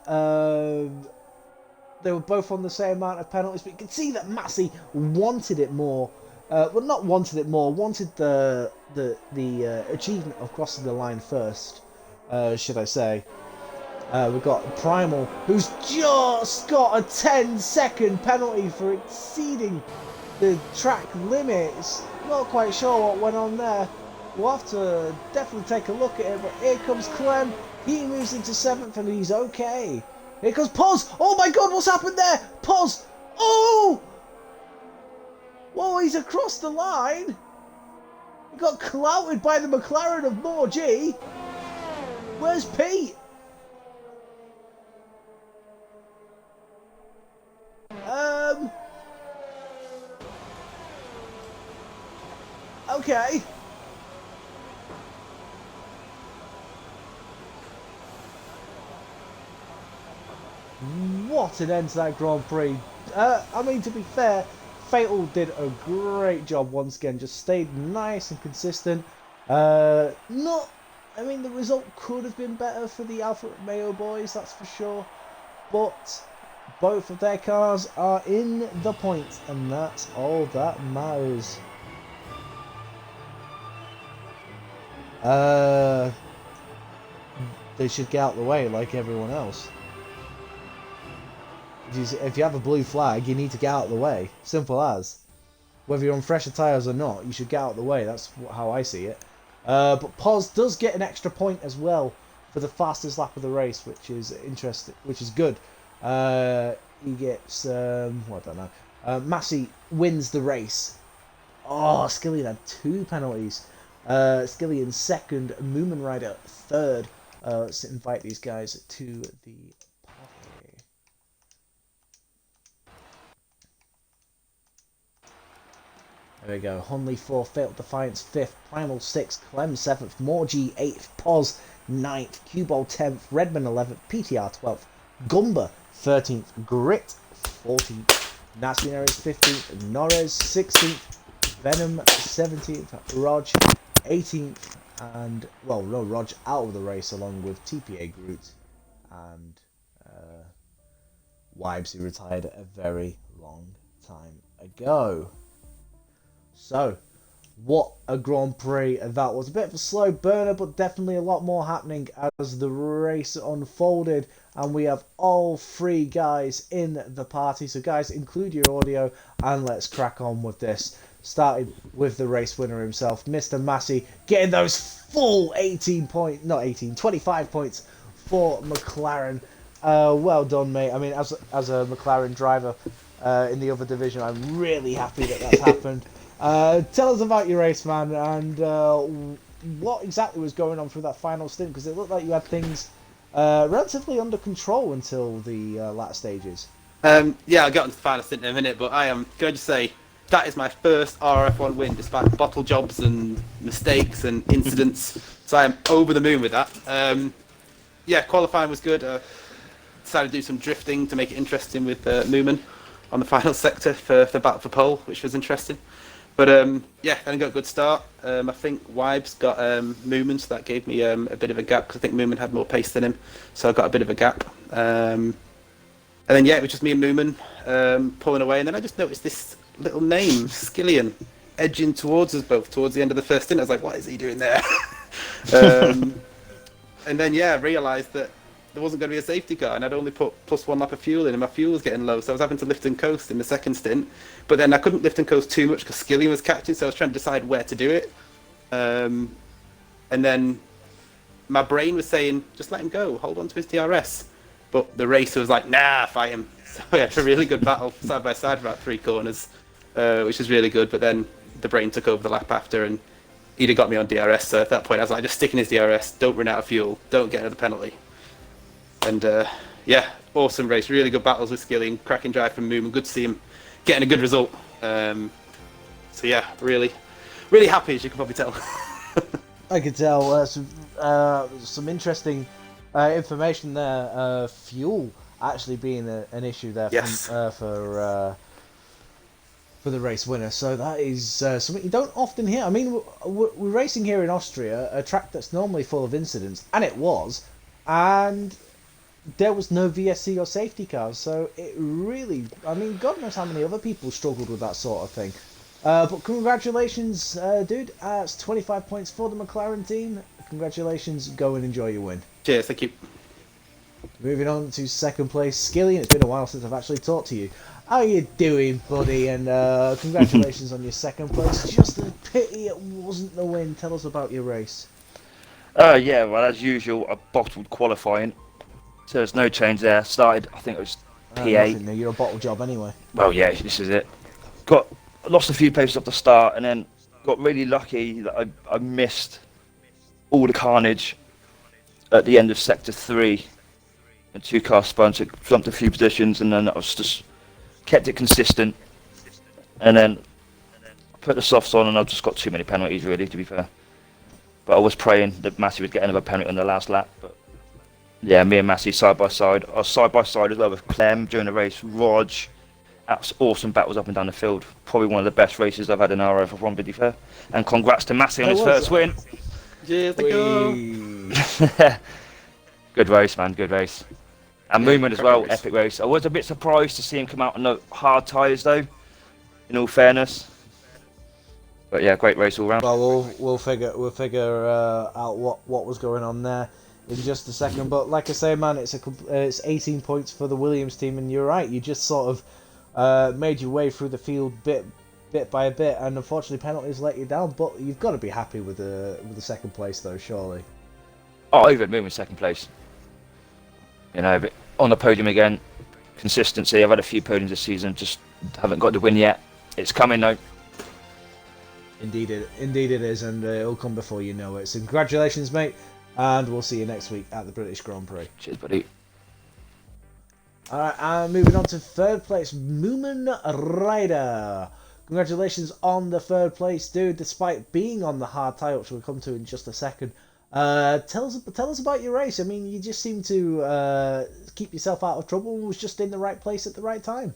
They were both on the same amount of penalties, but you can see that Massey wanted it more. Well, not wanted it more, wanted the achievement of crossing the line first, should I say. We've got Primal, who's just got a 10-second penalty for exceeding the track limits. Not quite sure what went on there. We'll have to definitely take a look at it, but here comes Clem. He moves into 7th and he's okay. Here comes Poz. Oh my god, what's happened there? Poz. Oh! Whoa, he's across the line. He got clouted by the McLaren of Moore G. Where's Pete? Okay. What an end to that Grand Prix. I mean, to be fair, Fatal did a great job once again, just stayed nice and consistent. I mean, the result could have been better for the Alfa Romeo boys, that's for sure. But both of their cars are in the points, and that's all that matters. They should get out of the way like everyone else. If you have a blue flag, you need to get out of the way. Simple as. Whether you're on fresher tyres or not, you should get out of the way. That's how I see it. But Poz does get an extra point as well for the fastest lap of the race, which is interesting, which is good. He gets, well, I don't know. Massey wins the race. Oh, Skillian had 2 penalties. Skillian 2nd, Moomin Rider 3rd. Let's invite these guys to the party. There we go. Hunley 4th, Fatal Defiance 5th, Primal 6th, Clem 7th, Morgie 8th, Poz 9th, Cuball 10th, Redman 11th, PTR 12th, Gumba 13th, Grit 14th, Nasty Norris 15th, Norris 16th, Venom 17th, Rog 18th, and, well, no, Rog out of the race along with TPA Groot and Wibes, who retired a very long time ago. So, what a Grand Prix that was. A bit of a slow burner, but definitely a lot more happening as the race unfolded. And we have all 3 guys in the party. So guys, include your audio and let's crack on with this. Started with the race winner himself, Mr. Massey, getting those full 25 points for McLaren. Well done, mate. I mean, as a McLaren driver in the other division, I'm really happy that that's happened. Tell us about your race, man, and what exactly was going on through that final stint, because it looked like you had things relatively under control until the latter stages.
Yeah, I'll get on to the final stint in a minute, but can I just say, that is my first RRF1 win, despite bottle jobs and mistakes and incidents, so I am over the moon with that. Yeah, qualifying was good. Decided to do some drifting to make it interesting with Moomin on the final sector for battle for pole, which was interesting. But yeah, then I got a good start. I think Wibes got Moomin, so that gave me a bit of a gap, because I think Moomin had more pace than him, so I got a bit of a gap. And then yeah, it was just me and Moomin pulling away, and then I just noticed this little name, Skillian, edging towards us both towards the end of the first stint. I was like, what is he doing there? And then yeah, I realised that there wasn't going to be a safety car, and I'd only put +1 lap of fuel in, and my fuel was getting low, so I was having to lift and coast in the second stint. But then I couldn't lift and coast too much because Skillian was catching, so I was trying to decide where to do it. And then my brain was saying, just let him go, hold on to his DRS. But the racer was like, nah, fight him. So we had a really good battle side by side for about 3 corners, which was really good. But then the brain took over the lap after, and he'd have got me on DRS. So at that point, I was like, just stick in his DRS, don't run out of fuel, don't get another penalty. And yeah, awesome race, really good battles with Skillian, cracking drive from Moomin, good to see him getting a good result. So yeah, really happy, as you can probably tell.
I could tell some interesting information there. Fuel actually being an issue there
yes.
For the race winner. So that is something you don't often hear. I mean, we're racing here in Austria, a track that's normally full of incidents, and it was. And there was no VSC or safety cars, so it really, I mean, God knows how many other people struggled with that sort of thing. But congratulations, dude. It's 25 points for the McLaren team. Congratulations. Go and enjoy your win.
Cheers, thank you.
Moving on to second place, Skilly. It's been a while since I've actually talked to you. How you doing, buddy? And congratulations on your second place. Just a pity it wasn't the win. Tell us about your race.
Yeah, well, as usual, I bottled qualifying, so there's no change there. Started, I think it was P8.
Nothing new. You're a bottle job anyway.
Well, yeah, this is it. Lost a few places off the start, and then got really lucky that I missed all the carnage at the end of sector 3, and 2 cars spun, so jumped a few positions, and then I was just kept it consistent, and then I put the softs on, and I've just got too many penalties, really, to be fair. But I was praying that Massey would get another penalty on the last lap. But yeah, me and Massey side by side. I was side by side as well with Clem during the race. Rog, that's awesome battles up and down the field. Probably one of the best races I've had in RRF1, to be fair. And congrats to Massey on his first win.
Cheers, thank you.
Good race, man. Good race. And Moomin as well, epic race. I was a bit surprised to see him come out on the hard tyres though. In all fairness. But yeah, great race all round.
Well, we'll figure out what was going on there in just a second. But like I say, man, it's 18 points for the Williams team, and you're right. You just sort of made your way through the field bit by bit, and unfortunately penalties let you down. But you've got to be happy with the second place, though, surely.
Oh, even moving second place. You know, but on the podium again, consistency. I've had a few podiums this season, just haven't got the win yet. It's coming though.
Indeed it is, and it'll come before you know it. So congratulations, mate, and we'll see you next week at the British Grand Prix.
Cheers, buddy.
Alright, and moving on to third place, Moomin Rider. Congratulations on the third place, dude, despite being on the hard tie, which we'll come to in just a second. Tell us about your race. I mean, you just seem to keep yourself out of trouble and was just in the right place at the right time.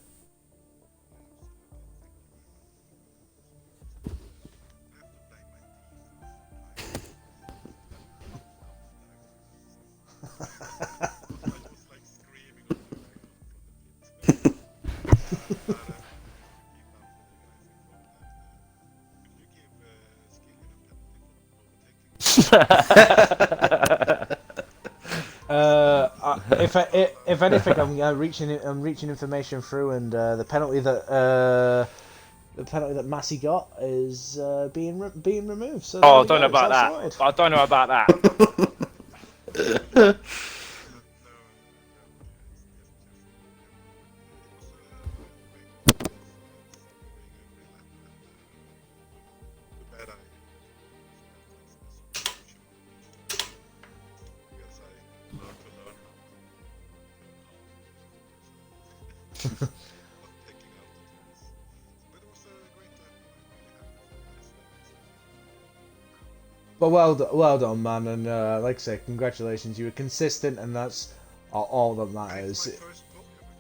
If anything, I'm reaching information through, and the penalty that Massey got is being removed. So
I don't know about that. I don't know about that.
But well done, man, and like I say, congratulations. You were consistent, and that's all that matters.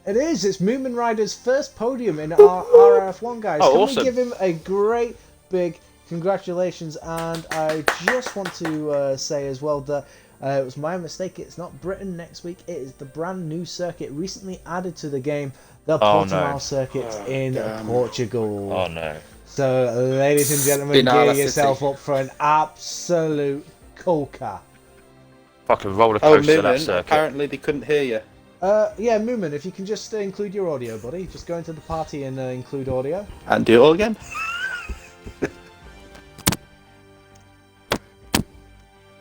It is. It's Moomin Rider's first podium in our RRF1, guys.
Oh,
Can
awesome.
we give him a great big congratulations? And I just want to say as well that it was my mistake. It's not Britain next week. It is the brand new circuit recently added to the game, the Portimao circuit in Portugal.
Oh no.
So, ladies and gentlemen, gear yourself up for an absolute corker.
Fucking roller
Oh,
coaster that
Moomin,
circuit.
apparently they couldn't hear you.
Yeah, Moomin, if you can just include your audio, buddy. Just go into the party and include audio.
And do it all again.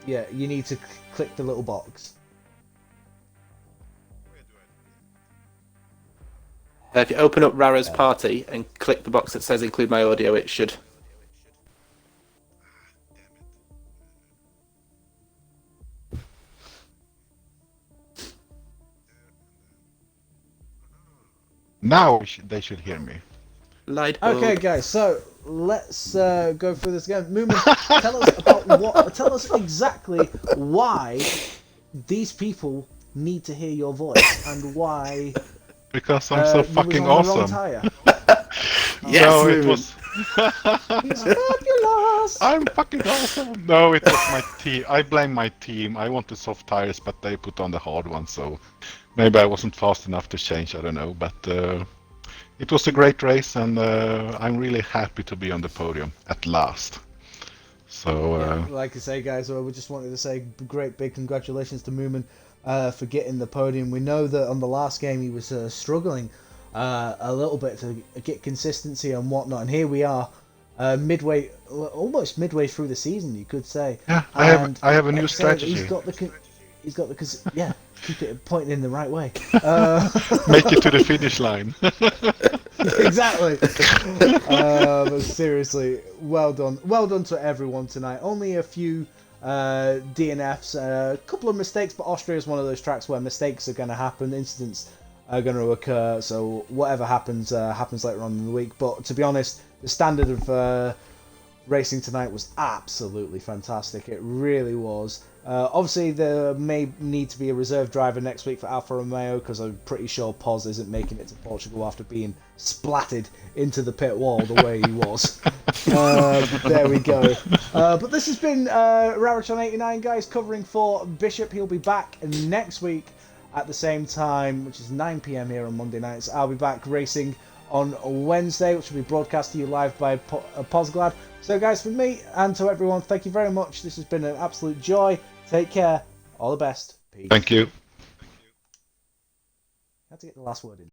Yeah, you need to click the little box.
If you open up Rara's party and click the box that says include my audio, it should.
Now they should hear me.
Light bulb.
Okay, guys, so let's go through this again. Moomin, tell us exactly why these people need to hear your voice and why
Because I'm so
you
fucking
was on the wrong
awesome.
tire.
Yes,
So it
Moomin.
was
He's fabulous!
I'm fucking awesome! No, it was my team. I blame my team. I wanted soft tires, but they put on the hard ones, so maybe I wasn't fast enough to change, I don't know. But it was a great race, and I'm really happy to be on the podium at last. So,
Like I say, guys, we just wanted to say great big congratulations to Moomin for getting the podium. We know that on the last game he was struggling a little bit to get consistency and whatnot, and here we are, almost midway through the season, you could say.
yeah,
And
I have a new
like I say,
strategy.
He's got the yeah, keep it pointing in the right way.
Make it to the finish line.
Exactly. But seriously, well done to everyone tonight. Only a few DNFs, a couple of mistakes, but Austria is one of those tracks where mistakes are going to happen, incidents are going to occur, so whatever happens happens later on in the week. But to be honest, the standard of racing tonight was absolutely fantastic. It really was. Obviously, there may need to be a reserve driver next week for Alfa Romeo, because I'm pretty sure Pos isn't making it to Portugal after being splatted into the pit wall the way he was. There we go. But this has been Rariton89, guys, covering for Bishop. He'll be back next week at the same time, which is 9 PM here on Monday nights. I'll be back racing on Wednesday, which will be broadcast to you live by Posglad. So guys, from me and to everyone, thank you very much. This has been an absolute joy. Take care. All the best. Peace.
Thank you.
I had to get the last word in.